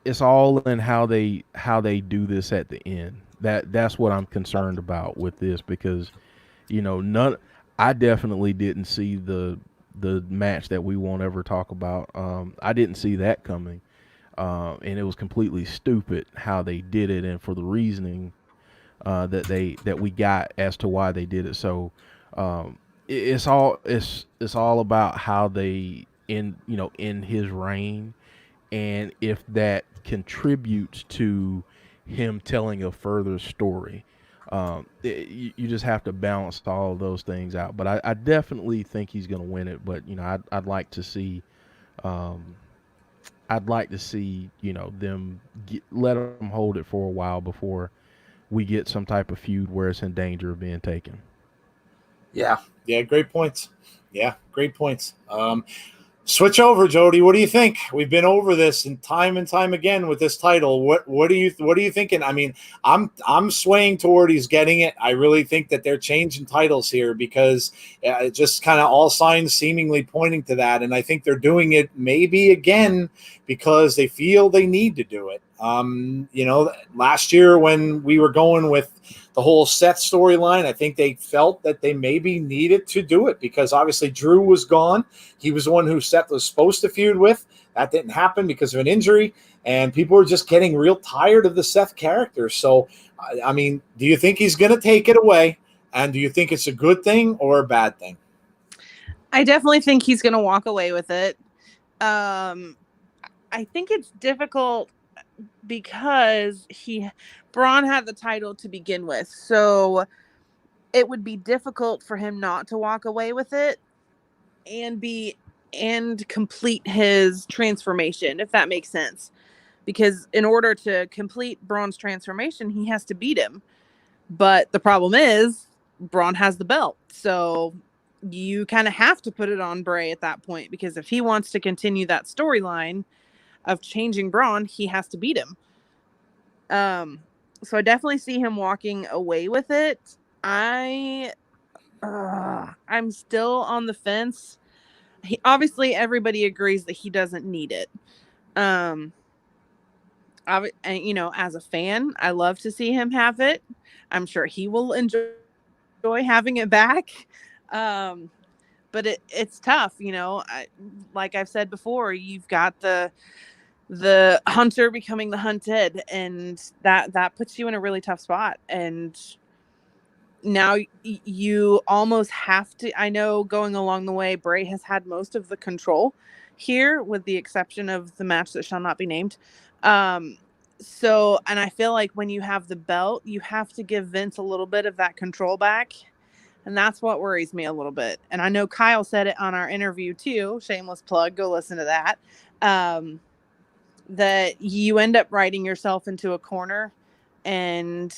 it's all in how they do this at the end. That's what I'm concerned about with this, because I definitely didn't see the match that we won't ever talk about. I didn't see that coming, and it was completely stupid how they did it, and for the reasoning that we got as to why they did it. So it's all about how they in his reign, and if that contributes to him telling a further story. You just have to balance all of those things out. But I definitely think he's going to win it. But I'd like to see, them let him hold it for a while before we get some type of feud where it's in danger of being taken. Yeah, great points. Switch over, Jodie. What do you think? We've been over this and time again with this title. What are you thinking? I mean, I'm swaying toward he's getting it. I really think that they're changing titles here, because it just kind of all signs seemingly pointing to that. And I think they're doing it maybe again because they feel they need to do it. Last year when we were going with the whole Seth storyline, I think they felt that they maybe needed to do it because obviously Drew was gone. He was the one who Seth was supposed to feud with. That didn't happen because of an injury, and people were just getting real tired of the Seth character. So, I mean, do you think he's going to take it away, and do you think it's a good thing or a bad thing? I definitely think he's going to walk away with it. I think it's difficult because Braun had the title to begin with, so it would be difficult for him not to walk away with it and complete his transformation, if that makes sense. Because in order to complete Braun's transformation, he has to beat him. But the problem is Braun has the belt, so you kind of have to put it on Bray at that point, because if he wants to continue that storyline of changing Braun, he has to beat him. So I definitely see him walking away with it. I'm still on the fence. Obviously everybody agrees that he doesn't need it. and as a fan, I love to see him have it. I'm sure he will enjoy having it back. But it's tough, like I've said before, you've got the hunter becoming the hunted, and that puts you in a really tough spot. And now you almost have to. I know going along the way, Bray has had most of the control here, with the exception of the match that shall not be named. So, and I feel like when you have the belt, you have to give Vince a little bit of that control back. And that's what worries me a little bit. And I know Kyle said it on our interview too. Shameless plug. Go listen to that. That you end up writing yourself into a corner, and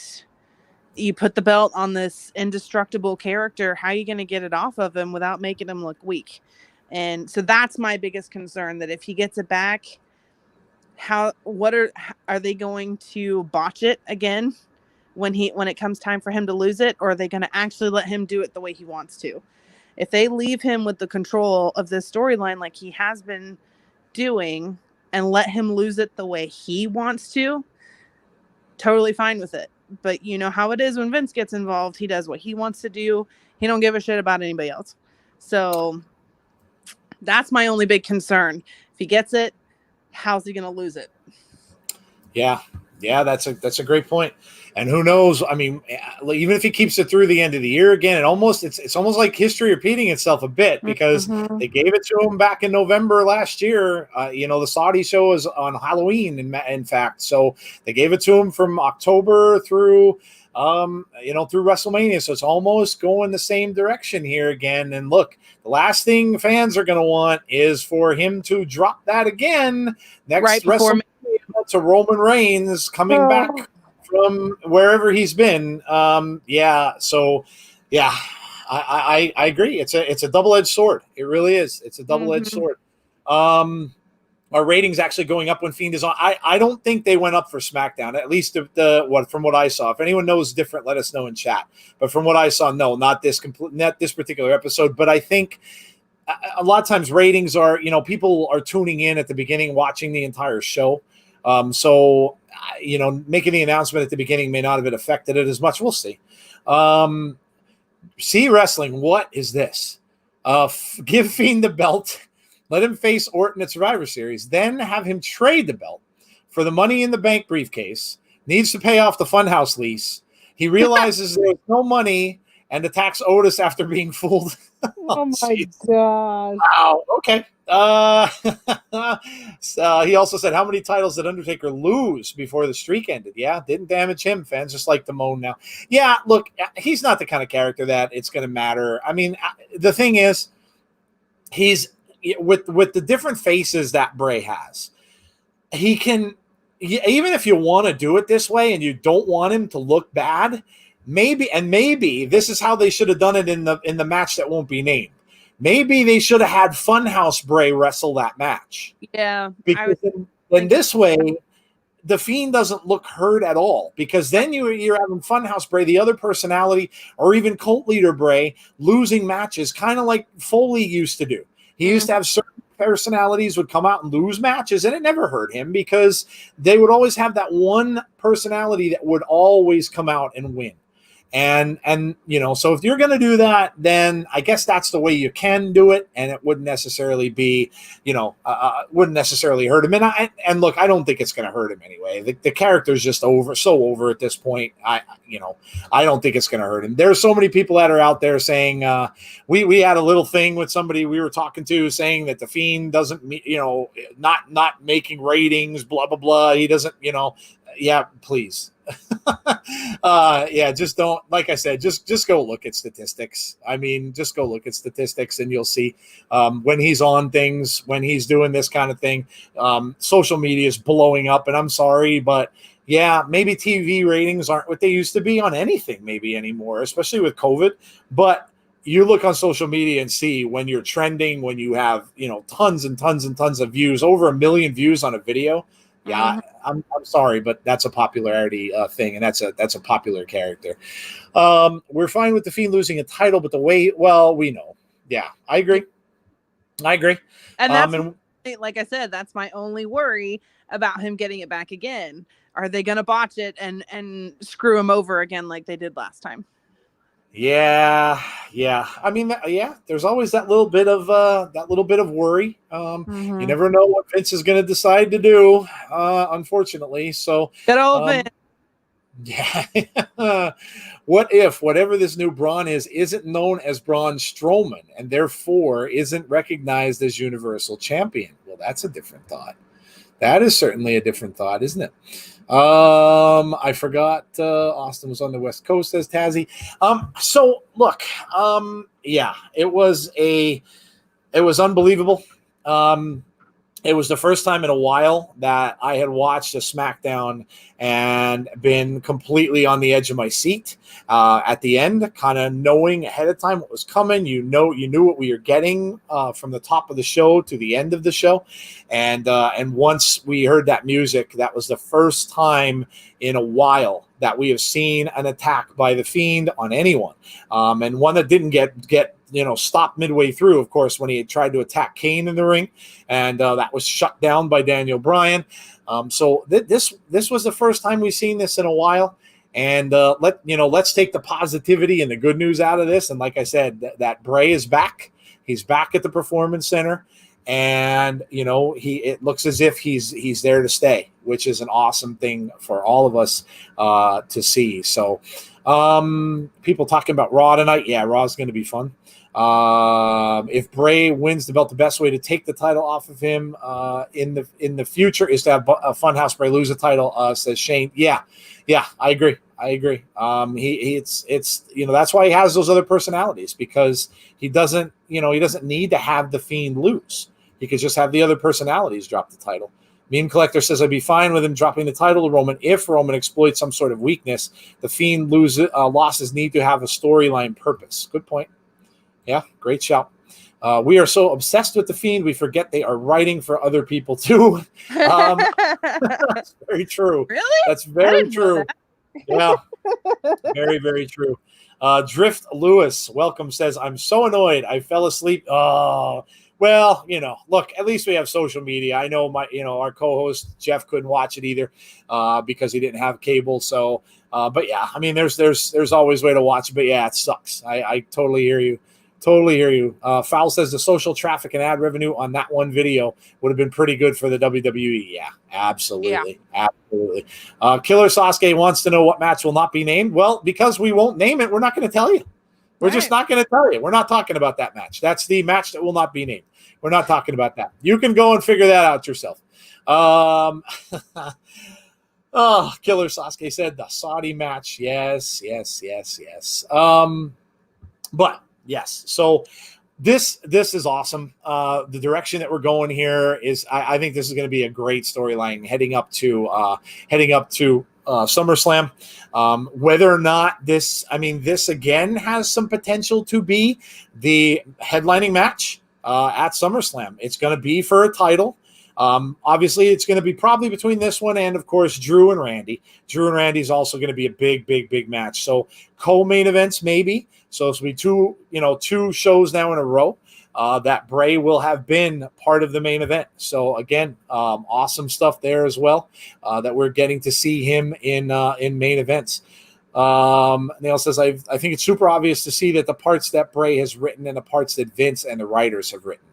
you put the belt on this indestructible character. How are you going to get it off of him without making him look weak? And so that's my biggest concern, that if he gets it back, are they going to botch it again when it comes time for him to lose it, or are they going to actually let him do it the way he wants to? If they leave him with the control of this storyline like he has been doing, and let him lose it the way he wants to, totally fine with it. But you know how it is when Vince gets involved. He does what he wants to do. He don't give a shit about anybody else. So that's my only big concern. If he gets it, how's he going to lose it? Yeah, that's a great point. And who knows? I mean, even if he keeps it through the end of the year again, it's almost like history repeating itself a bit, because they gave it to him back in November last year. The Saudi show was on Halloween, in fact, so they gave it to him from October through through WrestleMania. So it's almost going the same direction here again. And look, the last thing fans are going to want is for him to drop that again next WrestleMania to Roman Reigns coming back from wherever he's been. I agree. It's a double-edged sword. It really is. It's a double-edged sword. Our ratings actually going up when Fiend is on. I don't think they went up for SmackDown, at least from what I saw. If anyone knows different, let us know in chat. But from what I saw, no, not this particular episode. But I think a lot of times ratings are, people are tuning in at the beginning, watching the entire show. Making the announcement at the beginning may not have affected it as much. We'll see. See Wrestling, what is this? Give Fiend the belt. Let him face Orton at Survivor Series. Then have him trade the belt for the Money in the Bank briefcase. Needs to pay off the Funhouse lease. He realizes there's no money and attacks Otis after being fooled. Oh my gosh. Wow. Okay. So he also said, how many titles did Undertaker lose before the streak ended? Yeah, didn't damage him. Fans just like to moan now. Yeah, look, he's not the kind of character that it's going to matter. I mean, the thing is, he's with the different faces that Bray has, he can, even if you want to do it this way and you don't want him to look bad, maybe this is how they should have done it in the match that won't be named. Maybe they should have had Funhouse Bray wrestle that match. Yeah. Because then this way, the Fiend doesn't look hurt at all, because then you're having Funhouse Bray, the other personality, or even Cult Leader Bray, losing matches, kind of like Foley used to do. He used to have certain personalities would come out and lose matches, and it never hurt him, because they would always have that one personality that would always come out and win. And so if you're going to do that, then I guess that's the way you can do it, and it wouldn't necessarily be, wouldn't necessarily hurt him. And look, I don't think it's going to hurt him anyway. The character's just so over at this point. I don't think it's going to hurt him. There's so many people that are out there saying, we had a little thing with somebody we were talking to saying that the Fiend doesn't, not making ratings, blah, blah, blah. He doesn't, yeah, please. Just don't, like I said, just go look at statistics. I mean, just go look at statistics and you'll see when he's on things, when he's doing this kind of thing, social media is blowing up. And I'm sorry, but yeah, maybe TV ratings aren't what they used to be on anything maybe anymore, especially with COVID. But you look on social media and see when you're trending, when you have, tons and tons and tons of views, over 1 million views on a video. Yeah, I'm sorry, but that's a popularity thing, and that's a popular character. We're fine with the Fiend losing a title, but we know. Yeah, I agree. And like I said, that's my only worry about him getting it back again. Are they going to botch it and screw him over again like they did last time? Yeah. I mean, yeah. There's always that little bit of worry. You never know what Vince is going to decide to do. Unfortunately, so Good old Vince. yeah. What if whatever this new Braun isn't known as Braun Strowman and therefore isn't recognized as Universal Champion? Well, that's a different thought. That is certainly a different thought, isn't it? I forgot Austin was on the West Coast, as Tazzy. So look, yeah, it was unbelievable. It was the first time in a while that I had watched a SmackDown and been completely on the edge of my seat at the end, kind of knowing ahead of time what was coming. You knew what we were getting from the top of the show to the end of the show, and once we heard that music, that was the first time in a while that we have seen an attack by the Fiend on anyone, and one that didn't get stopped midway through, of course, when he had tried to attack Kane in the ring, and that was shut down by Daniel Bryan. So this was the first time we've seen this in a while, and let's take the positivity and the good news out of this. And like I said, that Bray is back. He's back at the Performance Center, and it looks as if he's there to stay, which is an awesome thing for all of us to see. So people talking about Raw tonight. Yeah, Raw is going to be fun. If Bray wins the belt, the best way to take the title off of him in the future is to have a Funhouse Bray lose the title, says Shane. Yeah, I agree. It's that's why he has those other personalities, because he doesn't need to have the Fiend lose. He could just have the other personalities drop the title. Meme Collector says, I'd be fine with him dropping the title to Roman if Roman exploits some sort of weakness. The Fiend losses need to have a storyline purpose. Good point. Yeah, great shout. We are so obsessed with the Fiend, we forget they are writing for other people too. That's very true. Really? That's very true. Yeah, very, very true. Drift Lewis, welcome, says, I'm so annoyed. I fell asleep. Oh, well, look, at least we have social media. I know our co-host Jeff couldn't watch it either because he didn't have cable. So, but yeah, I mean, there's always a way to watch it. But yeah, it sucks. I totally hear you. Totally hear you. Foul says the social traffic and ad revenue on that one video would have been pretty good for the WWE. Yeah, absolutely. Yeah. Absolutely. Killer Sasuke wants to know what match will not be named. Well, because we won't name it, we're not going to tell you. We're just not going to tell you. We're not talking about that match. That's the match that will not be named. We're not talking about that. You can go and figure that out yourself. Killer Sasuke said the Saudi match. Yes. But yes, so this is awesome. The direction that we're going here is, I think this is going to be a great storyline heading up to SummerSlam. Whether or not this again has some potential to be the headlining match at SummerSlam. It's going to be for a title. Obviously, it's going to be probably between this one and, of course, Drew and Randy. Drew and Randy is also going to be a big match. So co-main events maybe. So it's going to be two shows now in a row that Bray will have been part of the main event. So again, awesome stuff there as well that we're getting to see him in main events. Neil says, I think it's super obvious to see that the parts that Bray has written and the parts that Vince and the writers have written.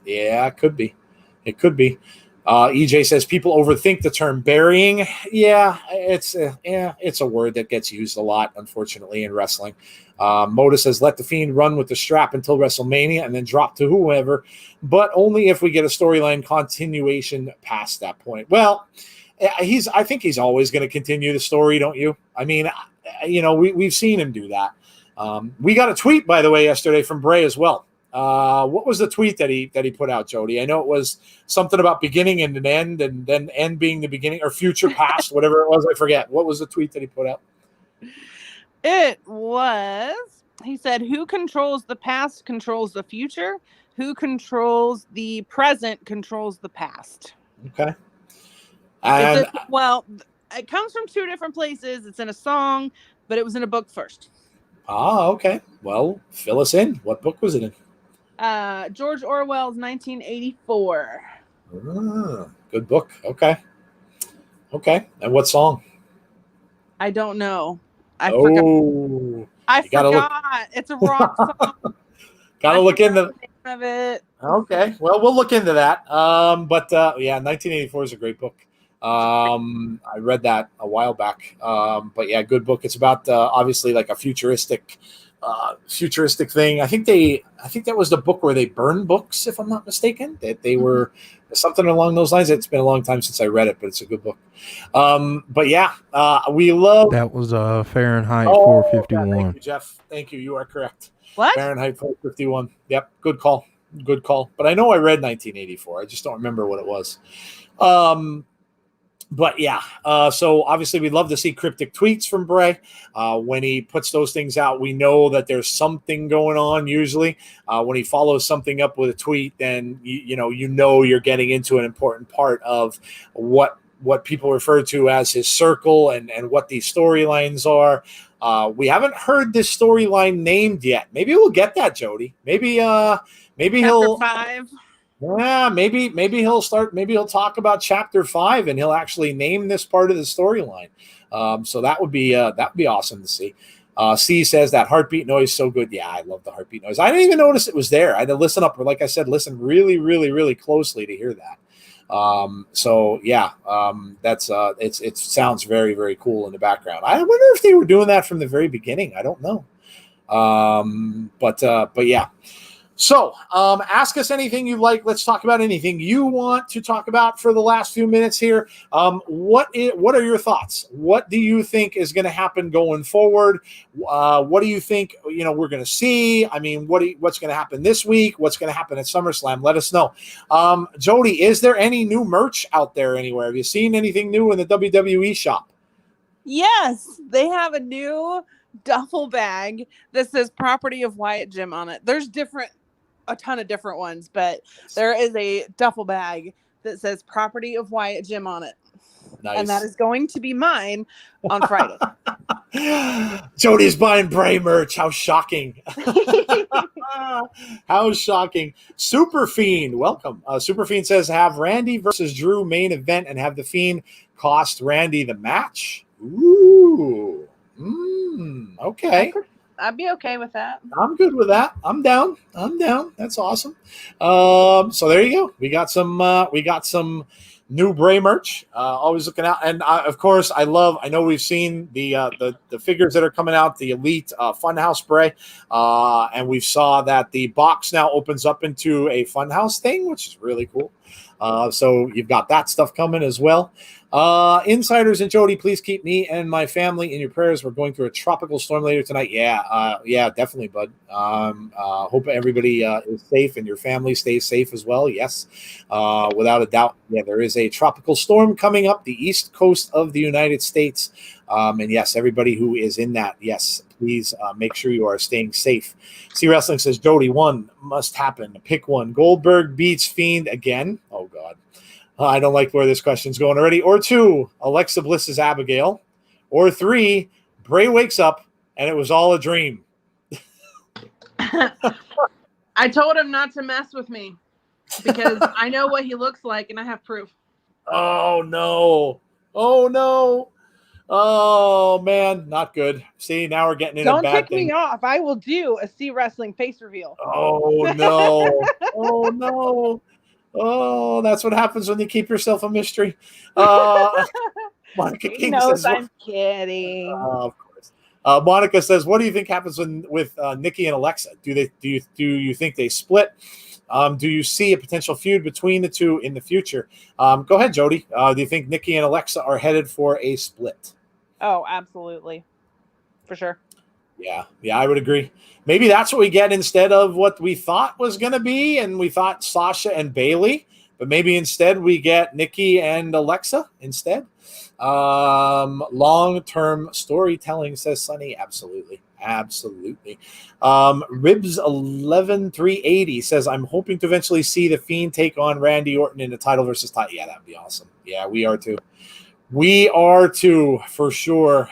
Yeah, it could be. It could be. EJ says people overthink the term burying. Yeah, it's a word that gets used a lot, unfortunately, in wrestling. Moda says let the Fiend run with the strap until WrestleMania and then drop to whoever, but only if we get a storyline continuation past that point. Well, I think he's always going to continue the story, don't you? I mean, we've seen him do that. We got a tweet, by the way, yesterday from Bray as well. What was the tweet that he put out, Jody? I know it was something about beginning and an end, and then end being the beginning, or future past, whatever it was. I forget. What was the tweet that he put out? It was, he said, who controls the past controls the future. Who controls the present controls the past. Okay. And it comes from two different places. It's in a song, but it was in a book first. Okay. Well, fill us in. What book was it in? George Orwell's 1984. Good book. Okay. And what song? I don't know. I Oh, forgot. I you gotta look. forgot. It's a rock song. Gotta look into the name of it. Okay, well, we'll look into that. But 1984 is a great book. I read that a while back. But yeah, good book. It's about obviously like a futuristic thing. I think that was the book where they burned books, if I'm not mistaken. That they were something along those lines. It's been a long time since I read it, but it's a good book. But yeah, we love. That was Fahrenheit Oh, 451. yeah, thank you, Jeff. Thank you. You are correct. What? Fahrenheit 451. Yep, good call. But I know I read 1984. I just don't remember what it was. But yeah, so obviously we'd love to see cryptic tweets from Bray. When he puts those things out, we know that there's something going on usually. When he follows something up with a tweet, then you know you're getting into an important part of what people refer to as his circle and what these storylines are. We haven't heard this storyline named yet. Maybe we'll get that, Jody. Maybe Chapter 5. Yeah, maybe he'll start. Maybe he'll talk about Chapter 5 and he'll actually name this part of the storyline. So that would be awesome to see. C says that heartbeat noise so good. Yeah, I love the heartbeat noise. I didn't even notice it was there. I had to listen up, or like I said, listen really, really, really closely to hear that. So yeah, that's it sounds very, very cool in the background. I wonder if they were doing that from the very beginning. I don't know. But yeah. So, ask us anything you like. Let's talk about anything you want to talk about for the last few minutes here. What are your thoughts? What do you think is going to happen going forward? What do you think we're going to see? I mean, what's going to happen this week? What's going to happen at SummerSlam? Let us know. Jody, is there any new merch out there anywhere? Have you seen anything new in the WWE shop? Yes, they have a new duffel bag that says "Property of Wyatt Gym" on it. There's a ton of different ones, but there is a duffel bag that says "Property of Wyatt Gym" on it. Nice. And that is going to be mine on Friday. Jody's buying Bray merch. How shocking. How shocking. Super Fiend, welcome. Super Fiend says, have Randy versus Drew main event and have the Fiend cost Randy the match. Ooh. Okay. I'd be okay with that. I'm good with that. I'm down. That's awesome. So there you go. We got some new Bray merch. Always looking out, and of course, I know we've seen the figures that are coming out, the Elite Funhouse Bray, and we saw that the box now opens up into a Funhouse thing, which is really cool. So you've got that stuff coming as well. Insiders and Jody, please keep me and my family in your prayers. We're going through a tropical storm later tonight. Yeah, definitely, bud. Hope everybody is safe and your family stays safe as well. Yes, without a doubt. Yeah, there is a tropical storm coming up the east coast of the United States. And yes, everybody who is in that, yes, please make sure you are staying safe. C Wrestling says, Jody, one must happen. Pick one. Goldberg beats Fiend again. Oh, God. I don't like where this question's going already. Or two, Alexa Bliss is Abigail. Or three, Bray wakes up and it was all a dream. I told him not to mess with me because I know what he looks like and I have proof. Oh, no. Oh, man, not good. See, now we're getting into a bad thing. Don't tick me off. I will do a C Wrestling face reveal. Oh, no. Oh, no. Oh, that's what happens when you keep yourself a mystery. Monica King says, I'm kidding. Of course. Monica says, "What do you think happens with Nikki and Alexa? Do you think they split? Do you see a potential feud between the two in the future?" Go ahead, Jody. Do you think Nikki and Alexa are headed for a split? Oh, absolutely, for sure. Yeah, I would agree. Maybe that's what we get instead of what we thought was going to be, and we thought Sasha and Bailey, but maybe instead we get Nikki and Alexa instead. Long-term storytelling, says Sunny. Absolutely. Ribs 11380 says, I'm hoping to eventually see the Fiend take on Randy Orton in a title versus title. Yeah, that'd be awesome. Yeah, we are too. For sure.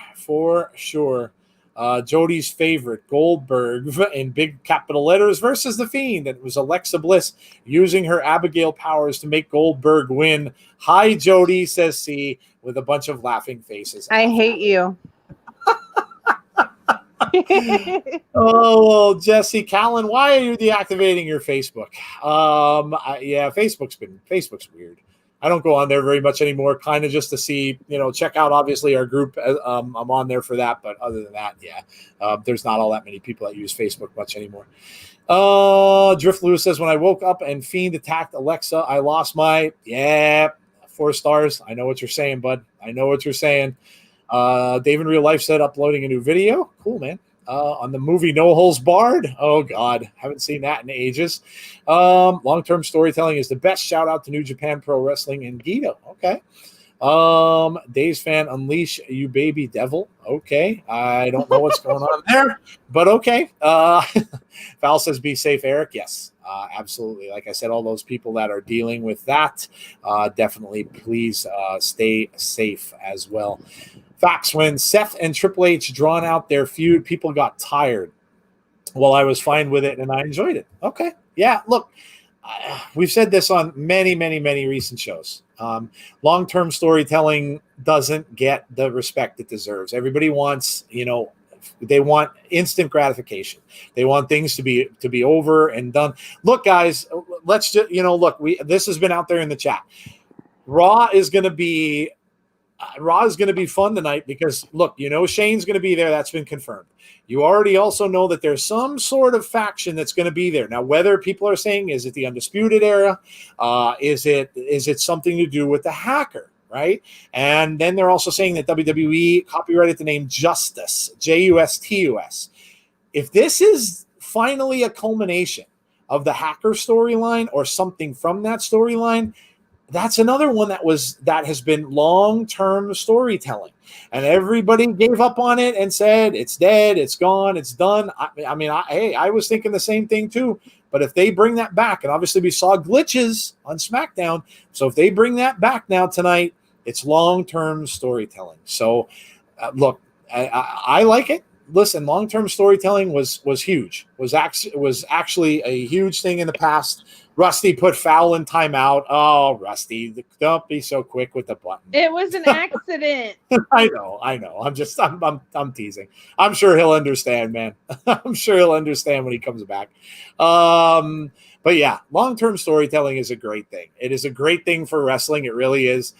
Jodie's favorite, Goldberg, in big capital letters versus The Fiend. And it was Alexa Bliss using her Abigail powers to make Goldberg win. Hi, Jodie, says C, with a bunch of laughing faces. I hate you. Oh, Jesse Callan, why are you deactivating your Facebook? Facebook's weird. I don't go on there very much anymore, kind of just to see, check out obviously our group. I'm on there for that, but other than that, there's not all that many people that use Facebook much anymore. Drift Lewis says, when I woke up and Fiend attacked Alexa, I lost my 4 stars. I know what you're saying, bud. I know what you're saying. Dave in Real Life said uploading a new video. Cool, man. On the movie No Holds Barred. Oh, God. Haven't seen that in ages. Long-term storytelling is the best. Shout out to New Japan Pro Wrestling and Guido. Okay. Dave's fan, unleash you baby devil. Okay. I don't know what's going on there, but okay. Val says, be safe, Eric. Yes, absolutely. Like I said, all those people that are dealing with that, definitely please stay safe as well. Facts, when Seth and Triple H drawn out their feud, people got tired. Well, I was fine with it and I enjoyed it. Okay. Yeah, look, we've said this on many, many, many recent shows. Long-term storytelling doesn't get the respect it deserves. Everybody wants, they want instant gratification. They want things to be over and done. Look, guys, let's just, this has been out there in the chat. Raw is going to be fun tonight because, look, Shane's going to be there. That's been confirmed. You already also know that there's some sort of faction that's going to be there. Now, whether people are saying, is it the Undisputed Era? Is it something to do with the Hacker, right? And then they're also saying that WWE copyrighted the name Justice, Justus. If this is finally a culmination of the Hacker storyline or something from that storyline, that's another one that has been long-term storytelling, and everybody gave up on it and said it's dead, it's gone, it's done. I was thinking the same thing too. But if they bring that back, and obviously we saw glitches on SmackDown, so if they bring that back now tonight, it's long-term storytelling. So, look, I like it. Listen, long-term storytelling was huge. Was actually a huge thing in the past. Rusty put foul in timeout. Oh, Rusty, don't be so quick with the button. It was an accident. I know. I'm teasing. I'm sure he'll understand, man. I'm sure he'll understand when he comes back. But yeah, long-term storytelling is a great thing. It is a great thing for wrestling. It really is.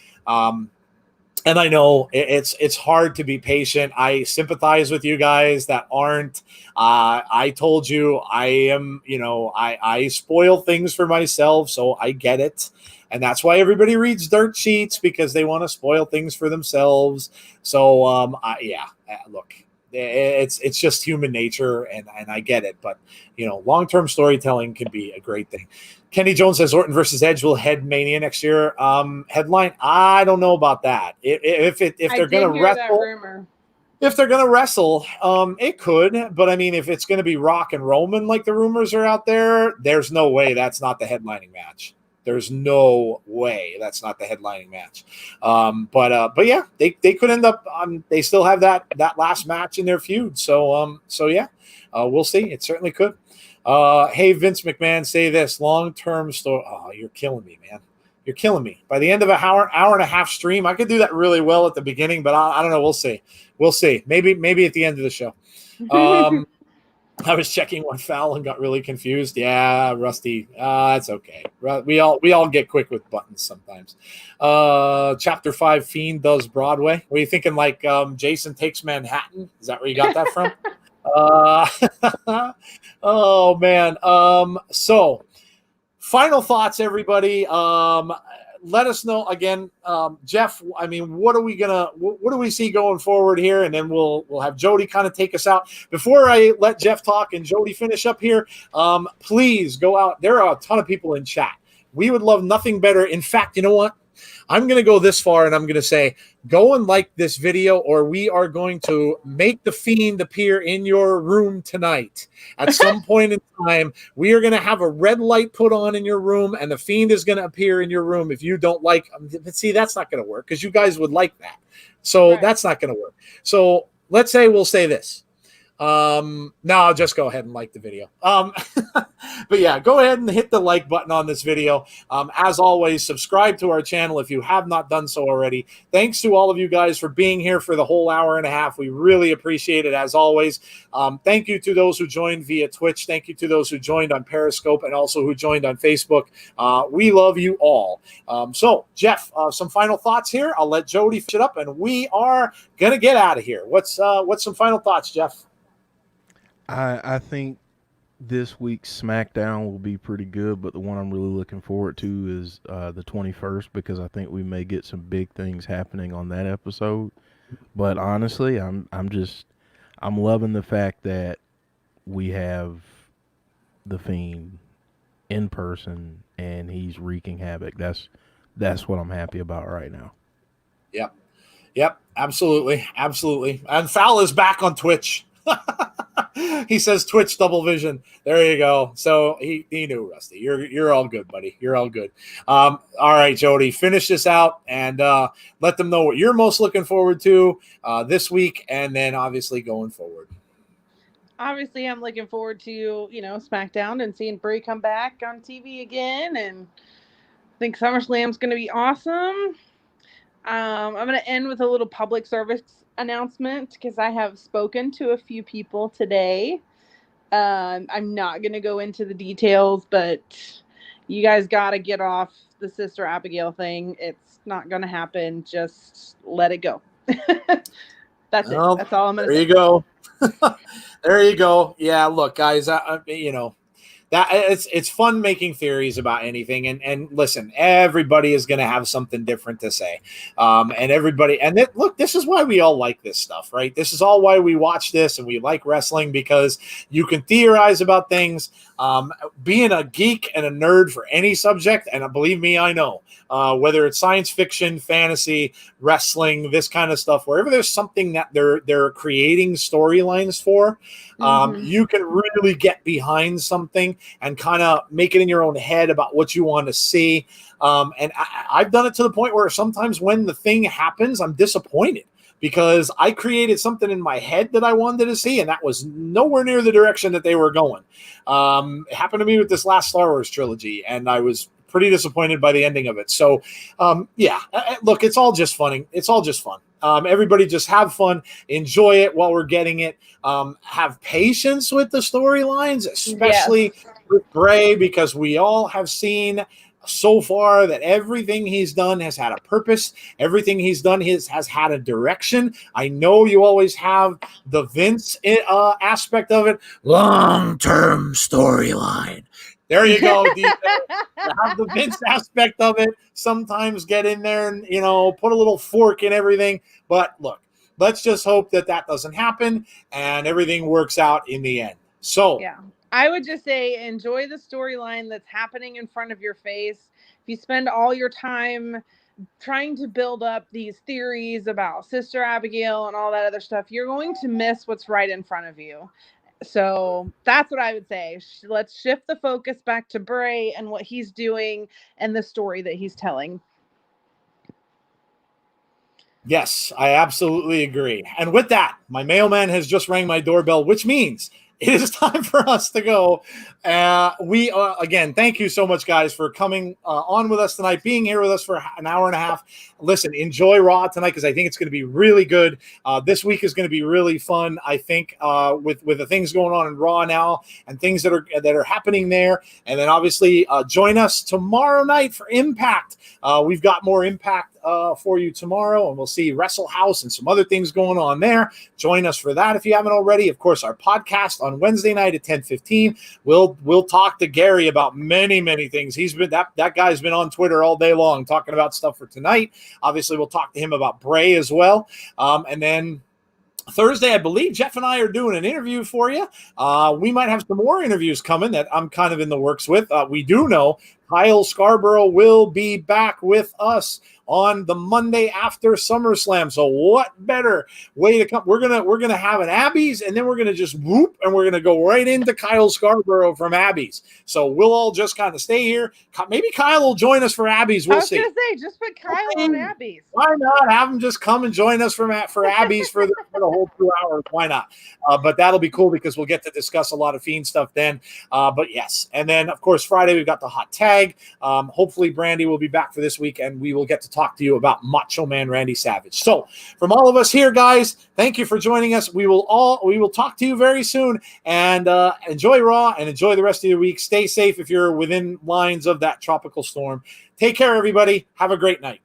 And I know it's hard to be patient. I sympathize with you guys that aren't. I told you I am, I spoil things for myself, so I get it. And that's why everybody reads dirt sheets, because they want to spoil things for themselves. So, look, it's just human nature, and I get it. But, long-term storytelling can be a great thing. Kenny Jones says Orton versus Edge will head Mania next year. Headline, I don't know about that. If they're going to wrestle, it could. But I mean, if it's going to be Rock and Roman like the rumors are out there, there's no way that's not the headlining match. There's no way that's not the headlining match. But yeah, they could end up. They still have that last match in their feud. So yeah, we'll see. It certainly could. Hey, Vince McMahon, say this long-term story. Oh, you're killing me, man. You're killing me. By the end of an hour and a half stream, I could do that really well at the beginning, but I don't know. We'll see. Maybe at the end of the show. I was checking one foul and got really confused. Yeah, Rusty. That's okay. We all get quick with buttons sometimes. Chapter 5, Fiend does Broadway. Were you thinking like Jason Takes Manhattan? Is that where you got that from? Oh man. So final thoughts, everybody. Let us know again, Jeff. I mean, what do we see going forward here? And then we'll have Jodie kind of take us out. Before I let Jeff talk and Jodie finish up here, please go out. There are a ton of people in chat. We would love nothing better. In fact, you know what? I'm going to go this far and I'm going to say, go and like this video, or we are going to make the Fiend appear in your room tonight. At some point in time, we are going to have a red light put on in your room, and the Fiend is going to appear in your room if you don't like. But see, that's not going to work because you guys would like that. So That's not going to work. So let's say we'll say this. No, just go ahead and like the video. But yeah, go ahead and hit the like button on this video. As always, subscribe to our channel if you have not done so already. Thanks to all of you guys for being here for the whole hour and a half. We really appreciate it, as always. Thank you to those who joined via Twitch. Thank you to those who joined on Periscope and also who joined on Facebook. We love you all. So, Jeff, some final thoughts here. I'll let Jodie finish it up, and we are going to get out of here. What's some final thoughts, Jeff? I think this week's SmackDown will be pretty good, but the one I'm really looking forward to is the 21st, because I think we may get some big things happening on that episode. But honestly, I'm loving the fact that we have the Fiend in person and he's wreaking havoc. That's what I'm happy about right now. Yep, absolutely. And Foul is back on Twitch. He says Twitch double vision. There you go. So he knew, Rusty. You're all good, buddy. You're all good. All right, Jodie, finish this out and let them know what you're most looking forward to this week, and then obviously going forward. Obviously, I'm looking forward to, SmackDown and seeing Bray come back on TV again, and I think SummerSlam's going to be awesome. I'm going to end with a little public service announcement because I have spoken to a few people today. I'm not going to go into the details, but you guys got to get off the Sister Abigail thing. It's not going to happen. Just let it go. That's it. That's all I'm going to say. There you go. There you go. Yeah, look, guys, that it's fun making theories about anything, and listen, everybody is going to have something different to say, look, this is why we all like this stuff, right? This is all why we watch this and we like wrestling, because you can theorize about things. Being a geek and a nerd for any subject, and believe me, I know, whether it's science fiction, fantasy, wrestling, this kind of stuff, wherever there's something that they're creating storylines for, you can really get behind something and kind of make it in your own head about what you want to see. And I've done it to the point where sometimes when the thing happens, I'm disappointed because I created something in my head that I wanted to see, and that was nowhere near the direction that they were going. It happened to me with this last Star Wars trilogy, and I was pretty disappointed by the ending of it. So, look, it's all just funny. It's all just fun. Everybody just have fun, enjoy it while we're getting it. Have patience with the storylines, especially with Bray, because we all have seen so far that everything he's done has had a purpose. Everything he's done has had a direction. I know you always have the Vince aspect of it. Long-term storyline. There you go. You have the Vince aspect of it. Sometimes get in there and, put a little fork in everything. But look, let's just hope that doesn't happen and everything works out in the end. So, yeah. I would just say enjoy the storyline that's happening in front of your face. If you spend all your time trying to build up these theories about Sister Abigail and all that other stuff, you're going to miss what's right in front of you. So that's what I would say. Let's shift the focus back to Bray and what he's doing and the story that he's telling. Yes, I absolutely agree. And with that, my mailman has just rang my doorbell, which means it is time for us to go. Again, thank you so much, guys, for coming on with us tonight, being here with us for an hour and a half. Listen, enjoy Raw tonight because I think it's going to be really good. This week is going to be really fun, I think, with the things going on in Raw now and things that are happening there. And then obviously join us tomorrow night for Impact. We've got more Impact for you tomorrow, and we'll see Wrestle House and some other things going on there. Join us for that if you haven't already. Of course, our podcast on Wednesday night at 10:15. We'll talk to Gary about many things. He's been that guy's been on Twitter all day long talking about stuff for tonight. Obviously, we'll talk to him about Bray as well. And then Thursday, I believe Jeff and I are doing an interview for you. We might have some more interviews coming that I'm kind of in the works with. We do know Kyle Scarborough will be back with us on the Monday after SummerSlam. So what better way to come? We're gonna have an Abby's, and then we're gonna just whoop, and we're gonna go right into Kyle Scarborough from Abby's. So we'll all just kind of stay here. Maybe Kyle will join us for Abby's. We'll see. I was gonna say, just put Kyle on Abby's. Why not have him just come and join us for Abby's for the whole 2 hours? Why not? But that'll be cool because we'll get to discuss a lot of Fiend stuff then. But yes, and then of course Friday we've got the hot tag. Hopefully Brandy will be back for this week, and we will get to talk to you about Macho Man Randy Savage. So from all of us here, guys, thank you for joining us. We will talk to you very soon, and enjoy Raw and enjoy the rest of your week. Stay safe if you're within lines of that tropical storm. Take care, everybody. Have a great night.